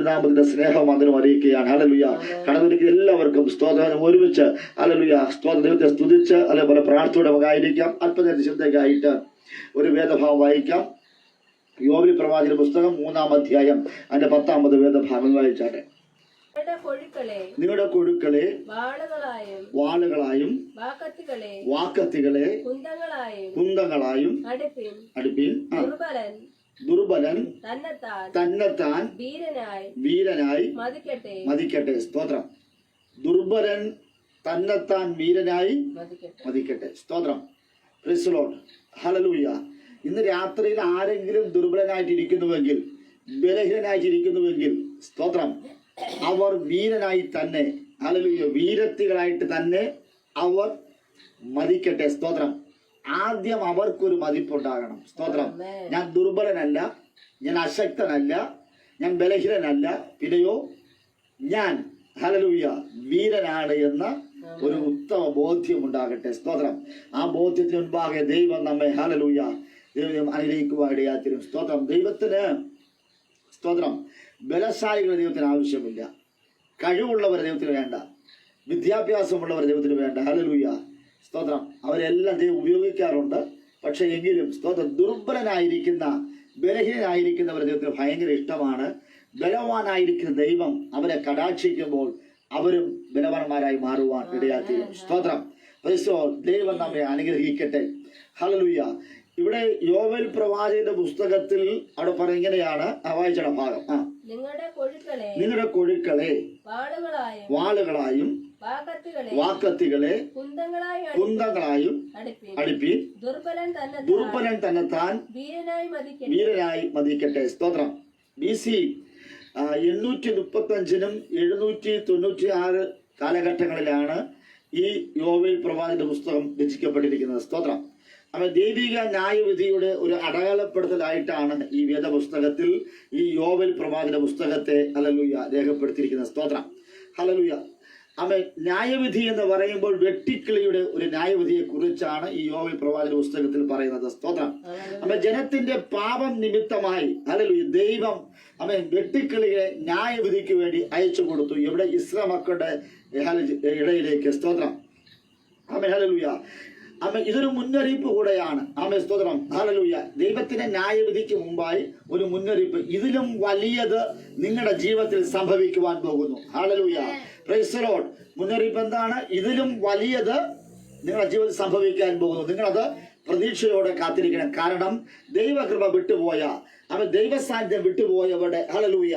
തിരുനാമത്തിന്റെ സ്നേഹം അതിനും അറിയിക്കുകയാണ്. ഹല്ലേലൂയ. കടന്നിരിക്കുന്ന എല്ലാവർക്കും സ്തോത്രം ഒരുമിച്ച് ഹല്ലേലൂയ സ്തോത്ര ദൈവത്തെ സ്തുതിച്ച് അതേപോലെ പ്രാർത്ഥനയോടെ നമുക്കായിരിക്കാം. അല്പനേരം ചിന്തയ്ക്കായിട്ട് ഒരു വേദഭാഗം വായിക്കാം. യോബിൽ പ്രവാചക പുസ്തകം 3-ാം അധ്യായം അതിന്റെ 10-ാമത് വേദഭാഗം വായിച്ചാട്ടെ. നിങ്ങളുടെ കൊഴുക്കളെ വാളുകളായും വാക്കത്തികളെ കുന്തങ്ങളായും അടുപ്പീൻ. ദുർബലൻ തന്നെത്താൻ വീരനായി മതിക്കട്ടെ. സ്തോത്രം. ദുർബലൻ തന്നെത്താൻ വീരനായി മതിക്കട്ടെ. സ്തോത്രം. Praise the Lord. ഹല്ലേലൂയ. ഇന്ന് രാത്രിയിൽ ആരെങ്കിലും ദുർബലനായിട്ടിരിക്കുന്നുവെങ്കിൽ, ബലഹീനനായിട്ടിരിക്കുന്നുവെങ്കിൽ, സ്തോത്രം, അവർ വീരനായി തന്നെ, ഹല്ലേലൂയ, വീരത്തികളായിട്ട് തന്നെ അവർ മതിക്കട്ടെ. സ്തോത്രം. ആദ്യം അവർക്കൊരു മതിപ്പുണ്ടാകണം. സ്തോത്രം. ഞാൻ ദുർബലനല്ല, ഞാൻ അശക്തനല്ല, ഞാൻ ബലഹീനനല്ല, പിന്നെയോ ഞാൻ ഹല്ലേലൂയ വീരനാണ് എന്ന ഒരു ഉത്തമ ബോധ്യം ഉണ്ടാകട്ടെ. സ്തോത്രം. ആ ബോധ്യത്തിന് മുൻപാകെ ദൈവം നമ്മെ ഹല്ലേലൂയ ദൈവം അനുഗ്രഹിക്കുവാനിടയാത്തരും. സ്തോത്രം. ദൈവത്തിന് സ്തോത്രം ബലശാലികളെ ദൈവത്തിന് ആവശ്യമില്ല, കഴിവുള്ളവരെ ദൈവത്തിന് വേണ്ട, വിദ്യാഭ്യാസമുള്ളവരെ ദൈവത്തിന് വേണ്ട. ഹല്ലേലൂയ. സ്തോത്രം. അവരെല്ലാം ദൈവം ഉപയോഗിക്കാറുണ്ട്. പക്ഷെ എങ്കിലും സ്തോത്രം ദുർബലനായിരിക്കുന്ന ബലഹീനായിരിക്കുന്നവരെ ദൈവത്തിന് ഭയങ്കര ഇഷ്ടമാണ്. ബലവാനായിരിക്കുന്ന ദൈവം അവരെ കടാക്ഷിക്കുമ്പോൾ അവരും ബലവാന്മാരായി മാറുവാൻ ഇടയാത്തരും. സ്തോത്രം. ദൈവം നമ്മെ അനുഗ്രഹിക്കട്ടെ. ഹല്ലേലൂയ. ഇവിടെ യോവേൽ പ്രവാചകന്റെ പുസ്തകത്തിൽ അവിടെ പറയുന്നതാണ് വായിച്ച ഭാഗം. നിങ്ങളുടെ കൊഴുക്കളെ വാളുകളായും വാക്കത്തികളെ കുന്തങ്ങളായും അടുപ്പി. ദുർബലൻ തന്നെത്താൻ വീരനായി മതിക്കട്ടെ. സ്തോത്രം. BC 835-നും 796 കാലഘട്ടങ്ങളിലാണ് ഈ യോവേൽ പ്രവാചകന്റെ പുസ്തകം രചിക്കപ്പെട്ടിരിക്കുന്നത്. സ്തോത്രം. അവ ദൈവിക ന്യായവിധിയുടെ ഒരു അടയാളപ്പെടുത്തലായിട്ടാണ് ഈ വേദപുസ്തകത്തിൽ ഈ യോവേൽ പ്രവാചകന്റെ പുസ്തകത്തെ ഹല്ലേലൂയ രേഖപ്പെടുത്തിയിരിക്കുന്നത്. സ്തോത്രം. ഹല്ലേലൂയ. അവൻ ന്യായവിധി എന്ന് പറയുമ്പോൾ വെട്ടിക്കിളിയുടെ ഒരു ന്യായവിധിയെ കുറിച്ചാണ് ഈ യോവേൽ പ്രവാചക പുസ്തകത്തിൽ പറയുന്നത്. സ്തോത്രം. അവൻ ജനത്തിന്റെ പാപം നിമിത്തമായി ഹല്ലേലൂയ ദൈവം അവൻ വെട്ടിക്കിളിയെ ന്യായവിധിക്ക് വേണ്ടി അയച്ചു കൊടുത്തു. ഇവിടെ ഇസ്രായേൽ മക്കളുടെ ഇടയിലേക്ക്. സ്തോത്രം. ആമേൻ. ഹല്ലേലൂയ. ആമേൻ. ഇതൊരു മുന്നറിയിപ്പ് കൂടെയാണ്. ആമേൻ. സ്തോത്രം. ഹല്ലേലൂയ. ദൈവത്തിന്റെ ന്യായവിധിക്ക് മുമ്പായി ഒരു മുന്നറിയിപ്പ്. ഇതിലും വലിയത് നിങ്ങളുടെ ജീവിതത്തിൽ സംഭവിക്കുവാൻ പോകുന്നു. ഹല്ലേലൂയ. Praise the Lord. മുന്നറിയിപ്പ് എന്താണ്? ഇതിലും വലിയത് നിങ്ങളുടെ ജീവിതത്തിൽ സംഭവിക്കാൻ പോകുന്നു. നിങ്ങളത് പ്രതീക്ഷയോടെ കാത്തിരിക്കണം. കാരണം ദൈവകൃപ വിട്ടുപോയ അവൻ ദൈവസാന്നിധ്യം വിട്ടുപോയവരുടെ ഹല്ലേലൂയ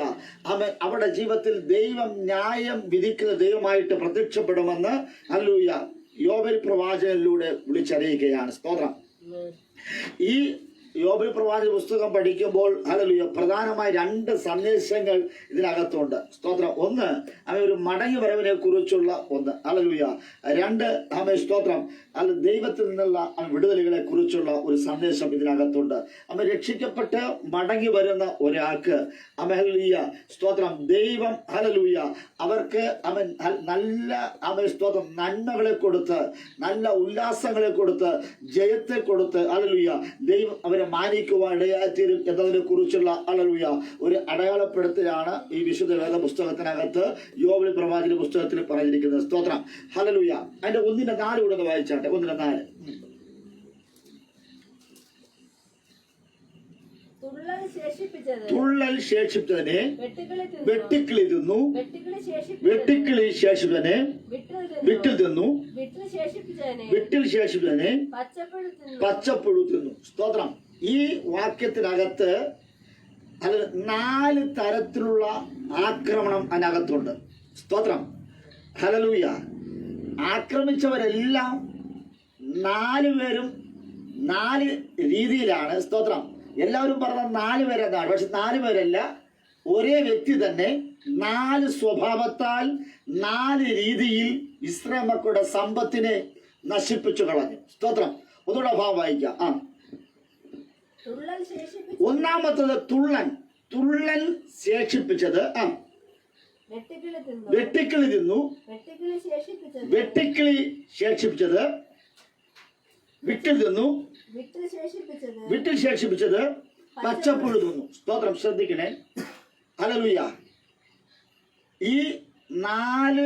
അവരുടെ ജീവിതത്തിൽ ദൈവം ന്യായം വിധിക്കുന്ന ദൈവമായിട്ട് പ്രത്യക്ഷപ്പെടുമെന്ന് ഹല്ലേലൂയ യോബേൽ പ്രവാചകനിലൂടെ വിളിച്ചറിയിക്കുകയാണ്. സ്തോത്രം. ഈ യോബേൽ പ്രവാചക പുസ്തകം പഠിക്കുമ്പോൾ ഹല്ലേലൂയ പ്രധാനമായി 2 സന്ദേശങ്ങൾ ഇതിനകത്തുണ്ട്. സ്തോത്രം. ഒന്ന് അവൻ ഒരു മടങ്ങി വരവിനെ കുറിച്ചുള്ള ഒന്ന്. ഹല്ലേലൂയ. 2 അവൻ സ്തോത്രം അല്ല ദൈവത്തിൽ നിന്നുള്ള വിടുതലുകളെ കുറിച്ചുള്ള ഒരു സന്ദേശം ഇതിനകത്തുണ്ട്. അവൻ രക്ഷിക്കപ്പെട്ട് മടങ്ങി വരുന്ന ഒരാൾക്ക് അവൻ ഹല്ലേലൂയ സ്തോത്രം ദൈവം ഹല്ലേലൂയ അവർക്ക് അവൻ നല്ല അവൻ സ്തോത്രം നന്മകളെ കൊടുത്ത്, നല്ല ഉല്ലാസങ്ങളെ കൊടുത്ത്, ജയത്തെ കൊടുത്ത് ഹല്ലേലൂയ ദൈവം അവരെ മാനിക്കുവാൻ ഇടയായിത്തീരും എന്നതിനെ കുറിച്ചുള്ള ഹല്ലേലൂയ ഒരു അടയാളപ്പെടുത്തലാണ് ഈ വിശുദ്ധ വേദ പുസ്തകത്തിനകത്ത് യോബേൽ പ്രവാചക പുസ്തകത്തിൽ പറഞ്ഞിരിക്കുന്നത്. സ്തോത്രം. ഹല്ലേലൂയ. അതിന്റെ 1-4 കൂടെ വായിച്ചാട്ടെ. 1-4. തുള്ളൽ ശേഷിപ്പിച്ചതിനെ വെട്ടിക്കിളി തിന്നു, വെട്ടിക്കിളി ശേഷിപ്പിച്ചതിനെ വിട്ടിൽ തിന്നു, വിട്ടിൽ ശേഷിപ്പിച്ചതിനെ പച്ചപ്പുഴു തിന്നു. സ്തോത്രം. ഈ വാക്യത്തിനകത്ത് 4 തരത്തിലുള്ള ആക്രമണം അതിനകത്തുണ്ട്. സ്തോത്രം. ഹല്ലേലൂയ. ആക്രമിച്ചവരെല്ലാം 4 പേരും 4 രീതിയിലാണ്. സ്തോത്രം. എല്ലാവരും പറഞ്ഞ 4 പേരെന്നാണ്. പക്ഷെ 4 പേരല്ല, ഒരേ വ്യക്തി തന്നെ 4 സ്വഭാവത്താൽ 4 രീതിയിൽ ഇസ്രായേൽ മക്കളുടെ സമ്പത്തിനെ നശിപ്പിച്ചു കളഞ്ഞു. സ്തോത്രം. ഒന്നുകൂടെ ഭാവം വായിക്കാം. ഒന്നാമത്തത് തുള്ളൻ ശേഷിപ്പിച്ചത്. വെട്ടിക്കിളി തിന്നു, വെട്ടിക്കിളി ശേഷിപ്പിച്ചത്, വിട്ടിൽ തിന്നു, വിട്ടിൽ ശേഷിപ്പിച്ചത് പച്ചപ്പുഴു തിന്നു. സ്തോത്രം. ശ്രദ്ധിക്കണേ. ഹല്ലേലൂയ. ഈ 4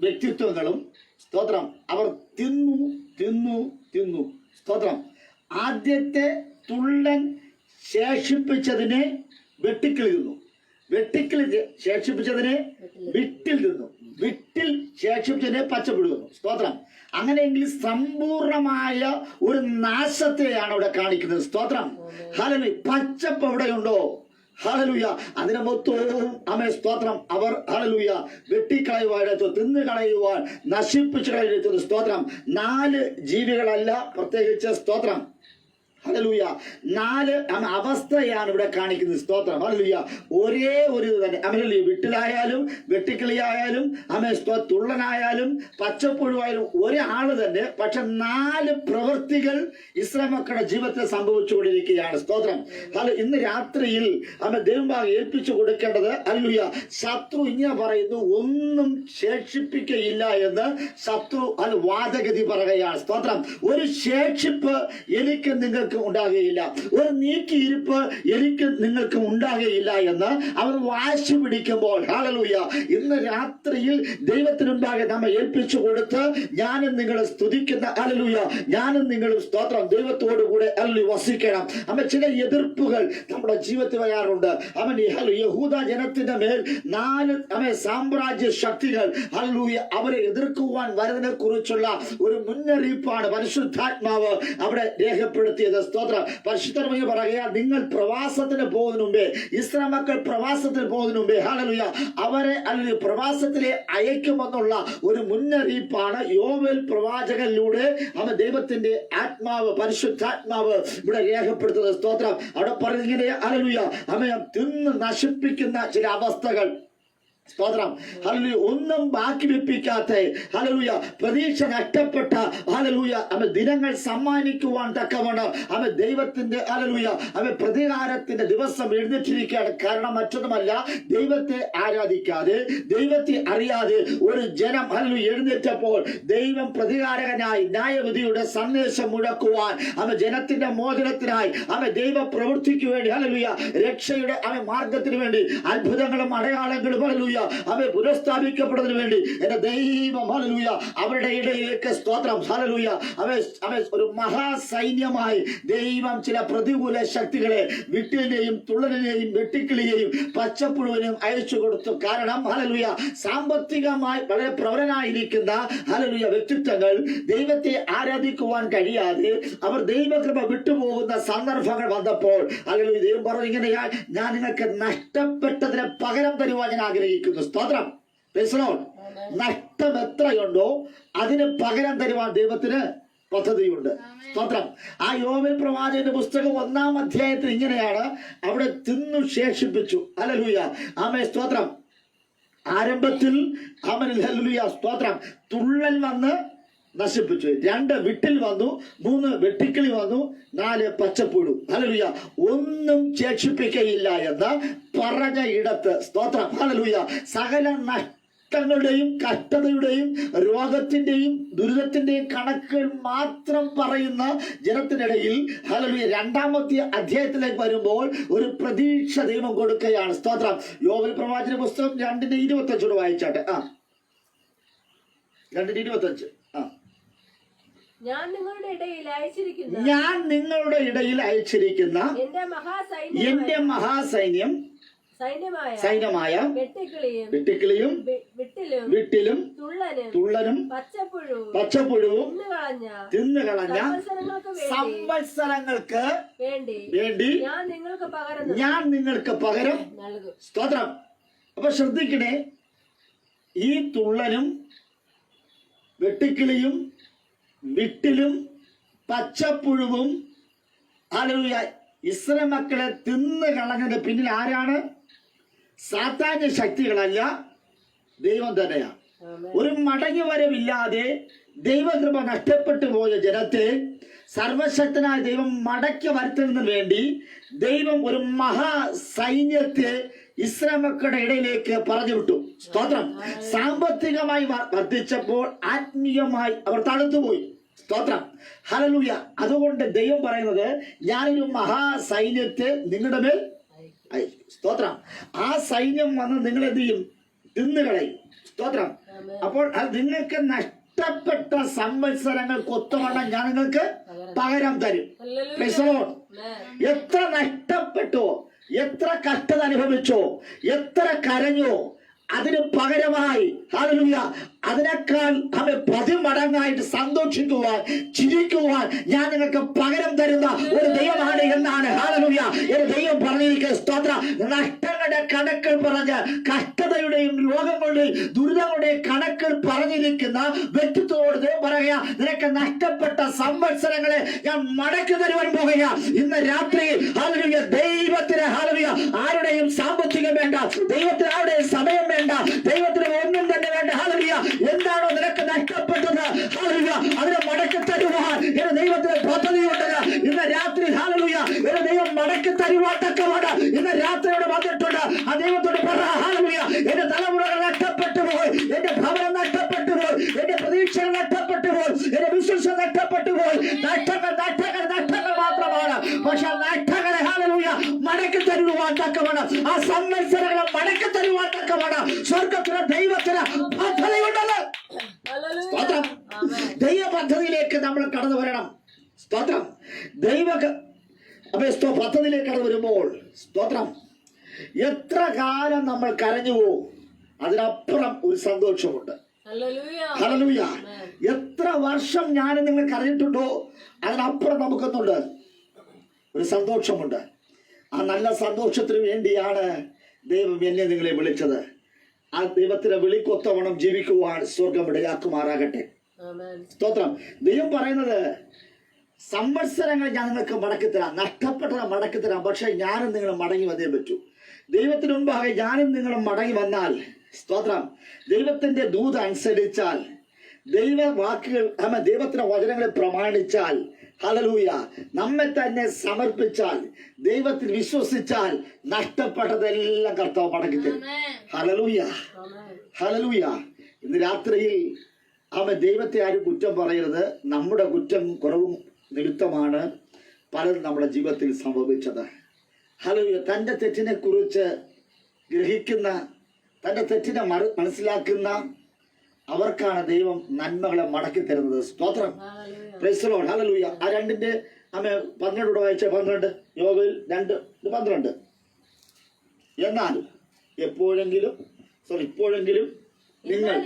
വ്യക്തിത്വങ്ങളും സ്തോത്രം അവർ തിന്നു തിന്നു തിന്നു. സ്തോത്രം. ആദ്യത്തെ തുള്ളൻ ശേഷിപ്പിച്ചതിനെ വെട്ടിക്കിളി തിന്നു, വെട്ടിക്കിളി ശേഷിപ്പിച്ചതിനെ വിട്ടിൽ തിന്നു, വിട്ടിൽ ശേഷിപ്പിച്ചതിനെ പച്ചപ്പുഴു തിന്നു. സ്തോത്രം. അങ്ങനെയെങ്കിൽ സമ്പൂർണമായ ഒരു നാശത്തെയാണ് ഇവിടെ കാണിക്കുന്നത്. സ്തോത്രം. ഹല്ലേലൂയ. പച്ചപ്പ് എവിടെയുണ്ടോ, ഹല്ലേലൂയ, അതിനെ മൊത്തവും സ്തോത്രം അവർ ഹല്ലേലൂയ വെട്ടിക്കളയുവാൻ, തിന്നു കളയുവാൻ, നശിപ്പിച്ചു കളയുന്നത്. സ്തോത്രം. 4 ജീവികളല്ല, പ്രത്യേകിച്ച് സ്തോത്രം ഹല്ലേലൂയ 4 അവസ്ഥയാണ് ഇവിടെ കാണിക്കുന്നത്. സ്തോത്രം. ഹല്ലേലൂയ. ഒരേ ഒരു തന്നെ ഹല്ലേലൂയ. വിട്ടിലായാലും വെട്ടിക്കിളിയായാലും തുള്ളനായാലും പച്ചപ്പുഴുവായാലും ഒരാള് തന്നെ, പക്ഷെ 4 പ്രവൃത്തികൾ ഇസ്രായേൽ മക്കളുടെ ജീവിതത്തിൽ സംഭവിച്ചുകൊണ്ടിരിക്കുകയാണ്. സ്തോത്രം. ഇന്ന് രാത്രിയിൽ ദൈവഭാഗം ഏൽപ്പിച്ചു കൊടുക്കേണ്ടത് ഹല്ലേലൂയ, ശത്രു ഇങ്ങനെ പറയുന്നു, ഒന്നും ശേഷിപ്പിക്കയില്ല എന്ന് ശത്രു വാദഗതി പറയുകയാണ്. സ്തോത്രം. ഒരു ശേഷിപ്പ് എനിക്ക് നിങ്ങൾക്ക് ഉണ്ടാകുകയില്ല, ഒരു നീക്കിയിരിപ്പ് എനിക്ക് നിങ്ങൾക്ക് ഉണ്ടാകുകയില്ല എന്ന് അവർ വാശി പിടിക്കുമ്പോൾ ഹല്ലേലൂയ ഇന്ന് രാത്രിയിൽ ദൈവത്തിന് മുമ്പാകെ നമ്മെ ഏൽപ്പിച്ചു കൊടുത്ത് ഞാനും നിങ്ങളെ സ്തുതിക്കുന്ന ഹല്ലേലൂയ, ഞാനും നിങ്ങളും സ്തോത്രം ദൈവത്തോടു കൂടെ ഹല്ലേലൂയ വസിക്കണം. ചില എതിർപ്പുകൾ നമ്മുടെ ജീവിതത്തിൽ വരാറുണ്ട്. യഹൂദ ജനത്തിന്റെ മേൽ 4 സാമ്രാജ്യ ശക്തികൾ ഹല്ലേലൂയ അവരെ എതിർക്കുവാൻ വരുന്നതിനെ കുറിച്ചുള്ള ഒരു മുന്നറിയിപ്പാണ് പരിശുദ്ധാത്മാവ് അവിടെ രേഖപ്പെടുത്തിയത്. സ്തോത്രം. പരിശുദ്ധമായി പറയുക, നിങ്ങൾ പ്രവാസത്തിന് പോകുന്നതിന് മുമ്പേ, ഇസ്രായേൽ മക്കൾ പ്രവാസത്തിന് പോകുന്നതിന് മുമ്പേ ഹല്ലേലൂയ അവരെ അല്ലെങ്കിൽ പ്രവാസത്തിലെ അയക്കുമെന്നുള്ള ഒരു മുന്നറിയിപ്പാണ് യോവേൽ പ്രവാചകനിലൂടെ ദൈവത്തിന്റെ ആത്മാവ് പരിശുദ്ധാത്മാവ് ഇവിടെ രേഖപ്പെടുത്തുന്നത്. സ്തോത്രം. അവിടെ പറഞ്ഞിങ്ങനെ ഹല്ലേലൂയ തിന്ന് നശിപ്പിക്കുന്ന ചില അവസ്ഥകൾ. സ്തോത്രം. ഹല്ലേലൂയ ഒന്നും ബാക്കി വെപ്പിക്കാത്ത ഹല്ലേലൂയ പ്രതീക്ഷ നഷ്ടപ്പെട്ട ഹല്ലേലൂയ ദിനങ്ങൾ സമ്മാനിക്കുവാൻ തക്കവണ്ണം ദൈവത്തിന്റെ ഹല്ലേലൂയ പ്രതികാരത്തിന്റെ ദിവസം എഴുന്നേറ്റിരിക്കുകയാണ്. കാരണം മറ്റൊന്നുമല്ല, ദൈവത്തെ ആരാധിക്കാതെ ദൈവത്തെ അറിയാതെ ഒരു ജനം ഹല്ലേലൂയ എഴുന്നേറ്റപ്പോൾ ദൈവം പ്രതികാരകനായി ന്യായവിധിയുടെ സന്ദേശം മുഴക്കുവാൻ ജനത്തിന്റെ മോചനത്തിനായി ദൈവ പ്രവൃത്തിക്ക് വേണ്ടി ഹല്ലേലൂയ രക്ഷയുടെ മാർഗത്തിന് വേണ്ടി അത്ഭുതങ്ങളും അടയാളങ്ങളും ഹല്ലേലൂയ പുനഃസ്ഥാപിക്കപ്പെടുന്നതിന് വേണ്ടി എന്റെ ദൈവം ഹല്ലേലൂയ അവരുടെ ഇടയിലേക്ക് സ്തോത്രം ഹല്ലേലൂയ ഒരു മഹാസൈന്യമായി ദൈവം ചില പ്രതികൂല ശക്തികളെ വിട്ടിലിനെയും തുള്ളലിനെയും വെട്ടിക്കിളിയെയും പച്ചപ്പുഴുവിനെയും അയച്ചു കൊടുത്തു. കാരണം ഹല്ലേലൂയ സാമ്പത്തികമായി വളരെ പ്രബലനായിരിക്കുന്ന ഹല്ലേലൂയ വ്യക്തിത്വങ്ങൾ ദൈവത്തെ ആരാധിക്കുവാൻ കഴിയാതെ അവർ ദൈവകൃപ വിട്ടുപോകുന്ന സന്ദർഭങ്ങൾ വന്നപ്പോൾ ഹല്ലേലൂയ ദൈവം പറഞ്ഞു, ഇങ്ങനെയാ ഞാൻ നിങ്ങൾക്ക് നഷ്ടപ്പെട്ടതിന് പകരം തരുവാൻ ഞാൻ ആഗ്രഹിക്കുന്നു. സ്തോത്രം. നഷ്ടം എത്രയുണ്ടോ അതിന് പകരം തരുവാൻ ദൈവത്തിന് പദ്ധതിയുണ്ട്. സ്തോത്രം. ആ യോവേൽ പ്രവാചകന്റെ പുസ്തകം 1-ാം അധ്യായത്തിൽ ഇങ്ങനെയാണ്, അവിടെ തിന്നു ശേഷിപ്പിച്ചു. ഹല്ലേലൂയ സ്തോത്രം. ആരംഭത്തിൽ ഹല്ലേലൂയ സ്തോത്രം തുള്ളൽ വന്ന് നശിപ്പിച്ചു, 2 വിട്ടിൽ വന്നു, 3 വെട്ടിക്കിളി വന്നു, 4 പച്ചപ്പുഴു. ഹല്ലേലൂയ ഒന്നും ശേഷിപ്പിക്കയില്ല എന്ന് പറഞ്ഞ ഇടത്ത് സ്തോത്രം ഹല്ലേലൂയ സകല നഷ്ടങ്ങളുടെയും കഷ്ടതയുടെയും രോഗത്തിന്റെയും ദുരിതത്തിന്റെയും കണക്കുകൾ മാത്രം പറയുന്ന ജനത്തിനിടയിൽ ഹല്ലേലൂയ 2-ാമത്തെ അധ്യായത്തിലേക്ക് വരുമ്പോൾ ഒരു പ്രതീക്ഷ ദൈവം കൊടുക്കുകയാണ്. സ്തോത്രം. യോവേൽ പ്രവാചന പുസ്തകം 2:25 വായിച്ചാട്ടെ. 2:25. ഞാൻ നിങ്ങളുടെ ഇടയിൽ അയച്ചിരിക്കുന്ന എന്റെ മഹാസൈന്യം സൈന്യമായ വെട്ടിക്കിളിയും വിട്ടിലും തുള്ളനും പച്ചപ്പുഴുവും തിന്നുകളഞ്ഞ സംവത്സരങ്ങൾക്ക് വേണ്ടി ഞാൻ നിങ്ങൾക്ക് പകരം സ്തോത്രം. അപ്പൊ ശ്രദ്ധിക്കണേ, ഈ തുള്ളനും വെട്ടിക്കിളിയും വിട്ടിലും പച്ചപ്പുഴുവും ഹല്ലേലൂയ ഇസ്രായേൽ മക്കളെ തിന്ന് കളഞ്ഞതിന്റെ പിന്നിൽ ആരാണ്? സാത്താന്യ ശക്തികളല്ല, ദൈവം തന്നെയാണ്. ഒരു മടങ്ങി വരവില്ലാതെ ദൈവകൃപ നഷ്ടപ്പെട്ടു പോയ ജനത്തെ സർവശക്തനായ ദൈവം മടക്കി വരുത്തുന്നതിന് വേണ്ടി ദൈവം ഒരു മഹാസൈന്യത്തെ ഇസ്രായേൽ മക്കളുടെ ഇടയിലേക്ക് പറഞ്ഞു വിട്ടു. സ്തോത്രം. സാമ്പത്തികമായി വർദ്ധിച്ചപ്പോൾ ആത്മീയമായി അവർ തണുത്തുപോയി. സ്തോത്രം. ഹല്ലേലൂയ. അതുകൊണ്ട് ദൈവം പറയുന്നത്, ഞാനൊരു മഹാസൈന്യത്തെ നിങ്ങളുടെ മേൽ അയച്ചു. സ്തോത്രം. ആ സൈന്യം വന്ന് നിങ്ങൾ എന്ത് ചെയ്യും? തിന്നുകളയും. സ്തോത്രം. അപ്പോൾ അത് നിങ്ങൾക്ക് നഷ്ടപ്പെട്ട സംവത്സരങ്ങൾക്ക് ഒത്തവണ്ണം ഞാൻ നിങ്ങൾക്ക് പകരം തരും. Praise the Lord. എത്ര നഷ്ടപ്പെട്ടോ, എത്ര കഷ്ടത അനുഭവിച്ചോ, എത്ര കരഞ്ഞോ, അതിന് പകരമായി ഹല്ലേലൂയ അതിനേക്കാൾ അവൻ 10 മടങ്ങായിട്ട് സന്തോഷിക്കുവാൻ, ചിരിക്കുവാൻ ഞാൻ നിങ്ങൾക്ക് പകരം തരുന്ന ഒരു ദൈവമാണ് എന്നാണ് ഹല്ലേലൂയ ഒരു ദൈവം പറഞ്ഞിരിക്കുന്നത്. സ്തോത്ര. നഷ്ടങ്ങളുടെ കണക്കുകൾ പറഞ്ഞ്, കഷ്ടതയുടെയും രോഗങ്ങളുടെയും ദുരിതങ്ങളുടെയും കണക്കുകൾ പറഞ്ഞിരിക്കുന്ന വ്യക്തിത്വത്തോട് ദൈവം പറയുക, നിനക്ക് നഷ്ടപ്പെട്ട സംവത്സരങ്ങളെ ഞാൻ മടക്കി തരുവാൻ പോകുക. ഇന്ന് രാത്രി ഹല്ലേലൂയ ദൈവത്തിന് ഹല്ലേലൂയ ആരുടെയും സാമ്പത്തികം വേണ്ട, ദൈവത്തിന് ആരുടെയും സമയം വേണ്ട, ദൈവത്തിന് ഒന്നും തന്നെ വേണ്ട. ഹല്ലേലൂയ എന്താണോ നിനക്ക് നഷ്ടപ്പെട്ടത് ഹല്ലേലൂയ അതിനെ മടക്കി തരുവാൻ എന്റെ ദൈവത്തിന് പദ്ധതിയുണ്ട്. ഇന്ന് രാത്രി ഹല്ലേലൂയ എന്റെ ദൈവം മടക്കി തരുവാൻ തക്കമാണ് ഇന്ന് രാത്രിയോടെ വന്നിട്ടുണ്ട്. ആ ദൈവത്തോട് പറ, ഹല്ലേലൂയ എന്റെ തലമുറകൾ നഷ്ടപ്പെട്ടു പോയി, എന്റെ ഭവനം നഷ്ടപ്പെട്ടു പോയി, എന്റെ പ്രതീക്ഷകൾ നഷ്ടപ്പെട്ടു പോയി, എന്റെ വിശ്വാസം നഷ്ടപ്പെട്ടു പോയി. നഷ്ടങ്ങൾ നഷ്ടങ്ങൾ നഷ്ടങ്ങൾ മാത്രമാണ്. പക്ഷെ നഷ്ടങ്ങളെ ഹല്ലേലൂയ മടക്കി തരുവാൻ തക്കമാണ്, ആ സംവത്സരങ്ങളെ മടക്കി തരുവാൻ തക്കമാണ് സ്വർഗത്തിലെ ദൈവത്തിന് പദ്ധതിയുണ്ടത്. സ്തോത്രം. ദൈവ പദ്ധതിയിലേക്ക് നമ്മൾ കടന്നു വരണം. സ്തോത്രം. പദ്ധതിയിലേക്ക് കടന്നു വരുമ്പോൾ സ്തോത്രം എത്ര കാലം നമ്മൾ കരഞ്ഞുവോ അതിനപ്പുറം ഒരു സന്തോഷമുണ്ട്. ഹല്ലേലൂയ. എത്ര വർഷം ഞാൻ നിങ്ങൾ കരഞ്ഞിട്ടുണ്ടോ അതിനപ്പുറം നമുക്കൊന്നുണ്ട്, ഒരു സന്തോഷമുണ്ട്. ആ നല്ല സന്തോഷത്തിന് വേണ്ടിയാണ് ദൈവം എന്നെ നിങ്ങളെ വിളിച്ചത്. ആ ദൈവത്തിന്റെ വിളിക്കൊത്തവണ്ണം ജീവിക്കുവാൻ സ്വർഗം ഇടയാക്കുമാറാകട്ടെ. സ്തോത്രം. ദൈവം പറയുന്നത് സംവത്സരങ്ങൾ ഞാൻ നിങ്ങൾക്ക് മടക്കിത്തരാം, നഷ്ടപ്പെട്ടത് മടക്കിത്തരാം, പക്ഷെ ഞാനും നിങ്ങൾ മടങ്ങി വന്നേ പറ്റൂ. ദൈവത്തിന് മുൻപാകെ ഞാനും നിങ്ങളും മടങ്ങി വന്നാൽ, സ്തോത്രം, ദൈവത്തിന്റെ ദൂത് അനുസരിച്ചാൽ, ദൈവ വാക്കുകൾ ദൈവത്തിന്റെ വചനങ്ങളെ പ്രമാണിച്ചാൽ, ഹല്ലേലൂയ നമ്മെ തന്നെ സമർപ്പിച്ചാൽ, ദൈവത്തിൽ വിശ്വസിച്ചാൽ നഷ്ടപ്പെട്ടതെല്ലാം കർത്താവ് മടക്കി തരും. ഹല്ലേലൂയ ഹല്ലേലൂയ. ഇന്ന് രാത്രിയിൽ ദൈവത്തെ ആരും കുറ്റം പറയരുത്. നമ്മുടെ കുറ്റം കുറവും നിമിത്തമാണ് പലരും നമ്മുടെ ജീവിതത്തിൽ സംഭവിച്ചത്. ഹല്ലേലൂയ. തൻ്റെ തെറ്റിനെ കുറിച്ച് ഗ്രഹിക്കുന്ന, തൻ്റെ തെറ്റിനെ മനസ്സിലാക്കുന്ന അവർക്കാണ് ദൈവം നന്മകളെ മടക്കി തരുന്നത്. സ്തോത്രം. Praise the Lord. ഹല്ലേലൂയ. ആ 2-ന്റെ 12 വായിച്ച 12 യോബിൽ 2:12. എന്നാൽ ഇപ്പോഴെങ്കിലും നിങ്ങൾ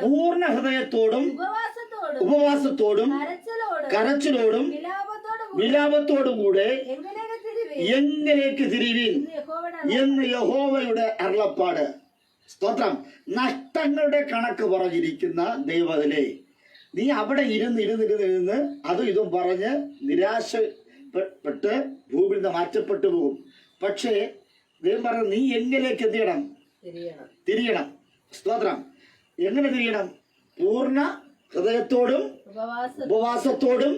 പൂർണ്ണ ഹൃദയത്തോടും ഉപവാസത്തോടും കരച്ചിലോടും വിലാപത്തോടും കൂടെ എങ്കിലേക്ക് തിരിവീൻ എന്ന് യഹോവയുടെ അരുളപ്പാട്. സ്തോത്രം. നഷ്ടങ്ങളുടെ കണക്ക് പറഞ്ഞിരിക്കുന്ന ദൈവത്തിലെ നീ അവിടെ ഇരുന്ന് അതും ഇതും പറഞ്ഞ് നിരാശപ്പെട്ട് ഭൂമിയിൽ നിന്ന് മാറ്റപ്പെട്ടു പോകും. പക്ഷേ ദൈവം പറഞ്ഞു നീ എങ്കിലേക്ക് എന്ത് ചെയ്യണം? തിരിയണം. സ്തോത്രം. എങ്ങനെ തിരിയണം? പൂർണ്ണ ഹൃദയത്തോടും ഉപവാസത്തോടും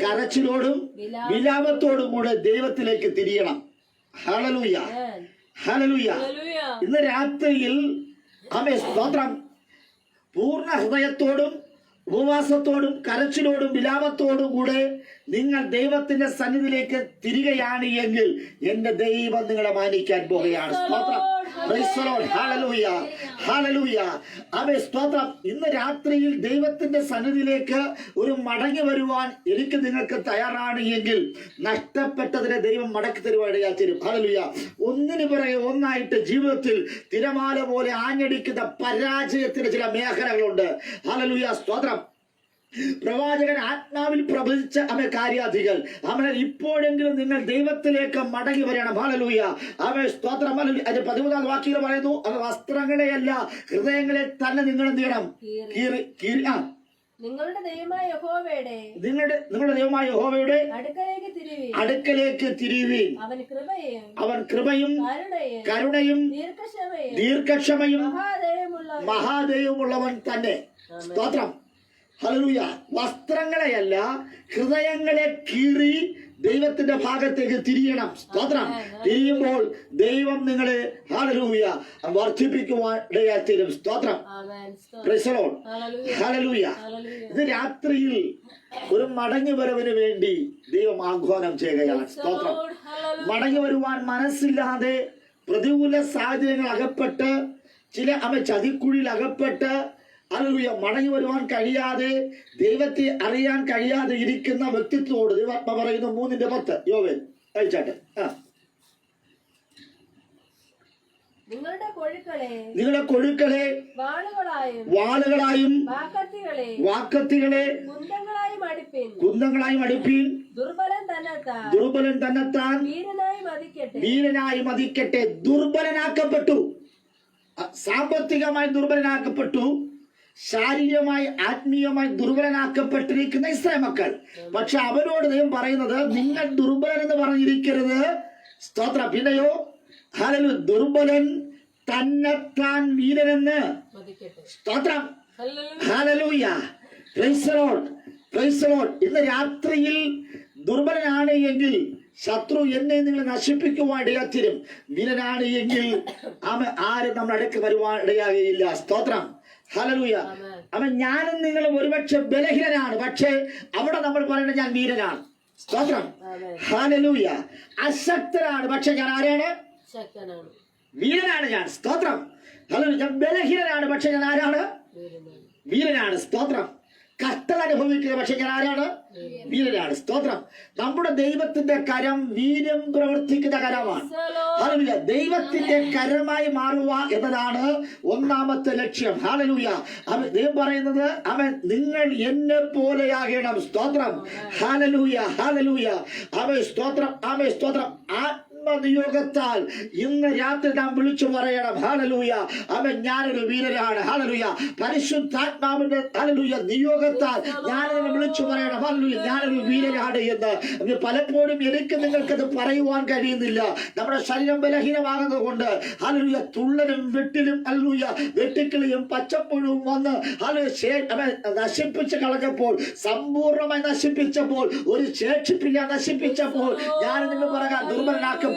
കരച്ചിലോടും വിലാപത്തോടും കൂടെ ദൈവത്തിലേക്ക് തിരിയണം. ഹല്ലേലൂയ ഹല്ലേലൂയ. ഇന്ന് രാത്രിയിൽ സ്തോത്രം പൂർണ്ണ ഹൃദയത്തോടും ഉപവാസത്തോടും കരച്ചിലോടും വിലാപത്തോടും കൂടെ നിങ്ങൾ ദൈവത്തിന്റെ സന്നിധിയിലേക്ക് തിരികെയാണ് എങ്കിൽ എന്റെ ദൈവം നിങ്ങളെ മാനിക്കാൻ പോകുകയാണ്. സ്തോത്രം. Praise the Lord. Hallelujah hallelujah. സ്തോത്രം. ഇന്ന് രാത്രിയിൽ ദൈവത്തിന്റെ സന്നിധിയിലേക്ക് ഒരു മടങ്ങി വരുവാൻ എനിക്ക് നിങ്ങൾക്ക് തയ്യാറാണ് എങ്കിൽ നഷ്ടപ്പെട്ടതിനെ ദൈവം മടക്കി തരുവാൻ ഇടയായി തരും. ഹല്ലേലൂയ. ഒന്നിനു പിറകെ ഒന്നായിട്ട് ജീവിതത്തിൽ തിരമാല പോലെ ആഞ്ഞടിക്കുന്ന പരാജയത്തിന് ചില മേഖലകളുണ്ട്. ഹല്ലേലൂയ. സ്തോത്രം. പ്രവാചകൻ ആത്മാവിൽ പ്രവചിച്ച കാര്യാധികൾ ഇപ്പോഴെങ്കിലും നിങ്ങൾ ദൈവത്തിലേക്ക് മടങ്ങി വരണം. ഹല്ലേലൂയ. സ്തോത്രം. അതിന്റെ 13-ാം വാക്യം പറയുന്നു, വസ്ത്രങ്ങളെയല്ല ഹൃദയങ്ങളെ തന്നെ നിങ്ങൾ എന്ത് ചെയ്യണം? നിങ്ങളുടെ ദൈവമായ യഹോവയുടെ അടുക്കലേക്ക് തിരിവീൻ. അവൻ കൃപയും കരുണയും ദീർഘക്ഷമയും മഹാദയവുമുള്ളവൻ തന്നെ. സ്തോത്രം. ഹല്ലേലൂയ. വസ്ത്രങ്ങളെയല്ല ഹൃദയങ്ങളെ കീറി ദൈവത്തിന്റെ ഭാഗത്തേക്ക് തിരിയണം. സ്തോത്രം. തിരിയുമ്പോൾ ദൈവം നിങ്ങളെ ഹല്ലേലൂയ വർദ്ധിപ്പിക്കുവാൻ ഇടയായി തീരും. സ്തോത്രം. Praise the Lord. ഹല്ലേലൂയ. ഇന്ന് രാത്രിയിൽ ഒരു മടങ്ങി വരവിന് വേണ്ടി ദൈവം ആഹ്വാനം ചെയ്യുകയാണ്. സ്തോത്രം. മടങ്ങി വരുവാൻ മനസ്സില്ലാതെ പ്രതികൂല സാഹചര്യങ്ങൾ അകപ്പെട്ട് ചില ചതിക്കുഴിയിൽ അകപ്പെട്ട് ഹല്ലേലൂയ മടങ്ങി വരുവാൻ കഴിയാതെ ദൈവത്തെ അറിയാൻ കഴിയാതെ ഇരിക്കുന്ന വ്യക്തിത്വത്തോട് ദൈവാത്മ പറയുന്നു 3:10 യോവേൽ കഴിച്ചാട്ടെ. നിങ്ങളുടെ കൊഴുക്കളെ വാളുകളായും വാക്കത്തികളെ കുന്തങ്ങളായും അടിപ്പീൻ. ദുർബലൻ തന്നെത്താൻ വീരനായി മതിക്കട്ടെ. ദുർബലനാക്കപ്പെട്ടു, സാമ്പത്തികമായി ദുർബലനാക്കപ്പെട്ടു, ശാരീരികമായി ആത്മീയമായി ദുർബലനാക്കപ്പെട്ടിരിക്കുന്ന ഇസ്രായേൽ മക്കൾ. പക്ഷെ അവരോട് ദൈവം പറയുന്നത് നിങ്ങൾ ദുർബലൻ എന്ന് പറഞ്ഞിരിക്കരുത്. സ്തോത്രം. പിന്നെയോ ഹല്ലേലൂയ ദുർബലൻ തന്നെത്താൻ വീരനെന്ന്. സ്തോത്രം. Hallelujah. Praise the Lord. Price the Lord. ഇന്ന് രാത്രിയിൽ ദുർബലനാണ് എങ്കിൽ ശത്രു എന്നെ നിങ്ങൾ നശിപ്പിക്കുവാൻ ഇടയാത്തിരും. വീരനാണ് എങ്കിൽ ആരും നമ്മുടെ അടുക്ക് വരുവാൻ ഇടയാകയില്ല. സ്തോത്രം. ഹല്ലേലൂയ. ഞാനും നിങ്ങളും ഒരുപക്ഷെ ബലഹീനനാണ്, പക്ഷേ അവിടെ നമ്മൾ പറയുന്നത് ഞാൻ വീരനാണ്. സ്തോത്രം. ഹല്ലേലൂയ. അശക്തനാണ്, പക്ഷെ ഞാൻ ആരാണ്? വീരനാണ് ഞാൻ. സ്തോത്രം. ഹല്ലേലൂയ. ഞാൻ ബലഹീനനാണ്, പക്ഷെ ഞാൻ ആരാണ്? വീരനാണ്. സ്തോത്രം. കഷ്ടത അനുഭവിക്കുക, പക്ഷെ ഞാൻ ആരാണ്? വീരനാണ്. സ്തോത്രം. നമ്മുടെ ദൈവത്തിന്റെ കരം വീര്യം പ്രവർത്തിക്കുന്ന കരമാണ്. ഹല്ലേലൂയ. ദൈവത്തിന്റെ കരമായി മാറുക എന്നതാണ് ഒന്നാമത്തെ ലക്ഷ്യം. ഹല്ലേലൂയ. ദൈവം പറയുന്നത് നിങ്ങൾ എന്നെ പോലെയാകണം. സ്തോത്രം. ഹല്ലേലൂയ. ഹല്ലേലൂയ. സ്തോത്രം. സ്തോത്രം. നിയോഗത്താൽ ഇന്ന് രാത്രി നാം വിളിച്ചു പറയണം. ഹല്ലേലൂയ. ഞാനൊരു വീരനാണ്. ഹല്ലേലൂയ. പരിശുദ്ധാത്മാവിന്റെ ഹല്ലേലൂയ നിയോഗത്താൽ ഞാനതിനെ വിളിച്ചു പറയണം. ഹല്ലേലൂയ. ഞാനൊരു വീരനാണ് എന്ന്. പലപ്പോഴും എനിക്ക് നിങ്ങൾക്കത് പറയുവാൻ കഴിയുന്നില്ല. നമ്മുടെ ശരീരം ബലഹീനമാകുന്നത് കൊണ്ട് ഹല്ലേലൂയ തുള്ളലും വെട്ടിലും ഹല്ലേലൂയ വെട്ടിക്കിളിയും പച്ചപ്പുഴുവും വന്ന് നശിപ്പിച്ച് കളഞ്ഞപ്പോൾ, സമ്പൂർണ്ണമായി നശിപ്പിച്ചപ്പോൾ, ഒരു ശേഷിപ്പിക്കാൻ നശിപ്പിച്ചപ്പോൾ ഞാൻ നിങ്ങൾ പറയാൻ ദുർബലനാക്ക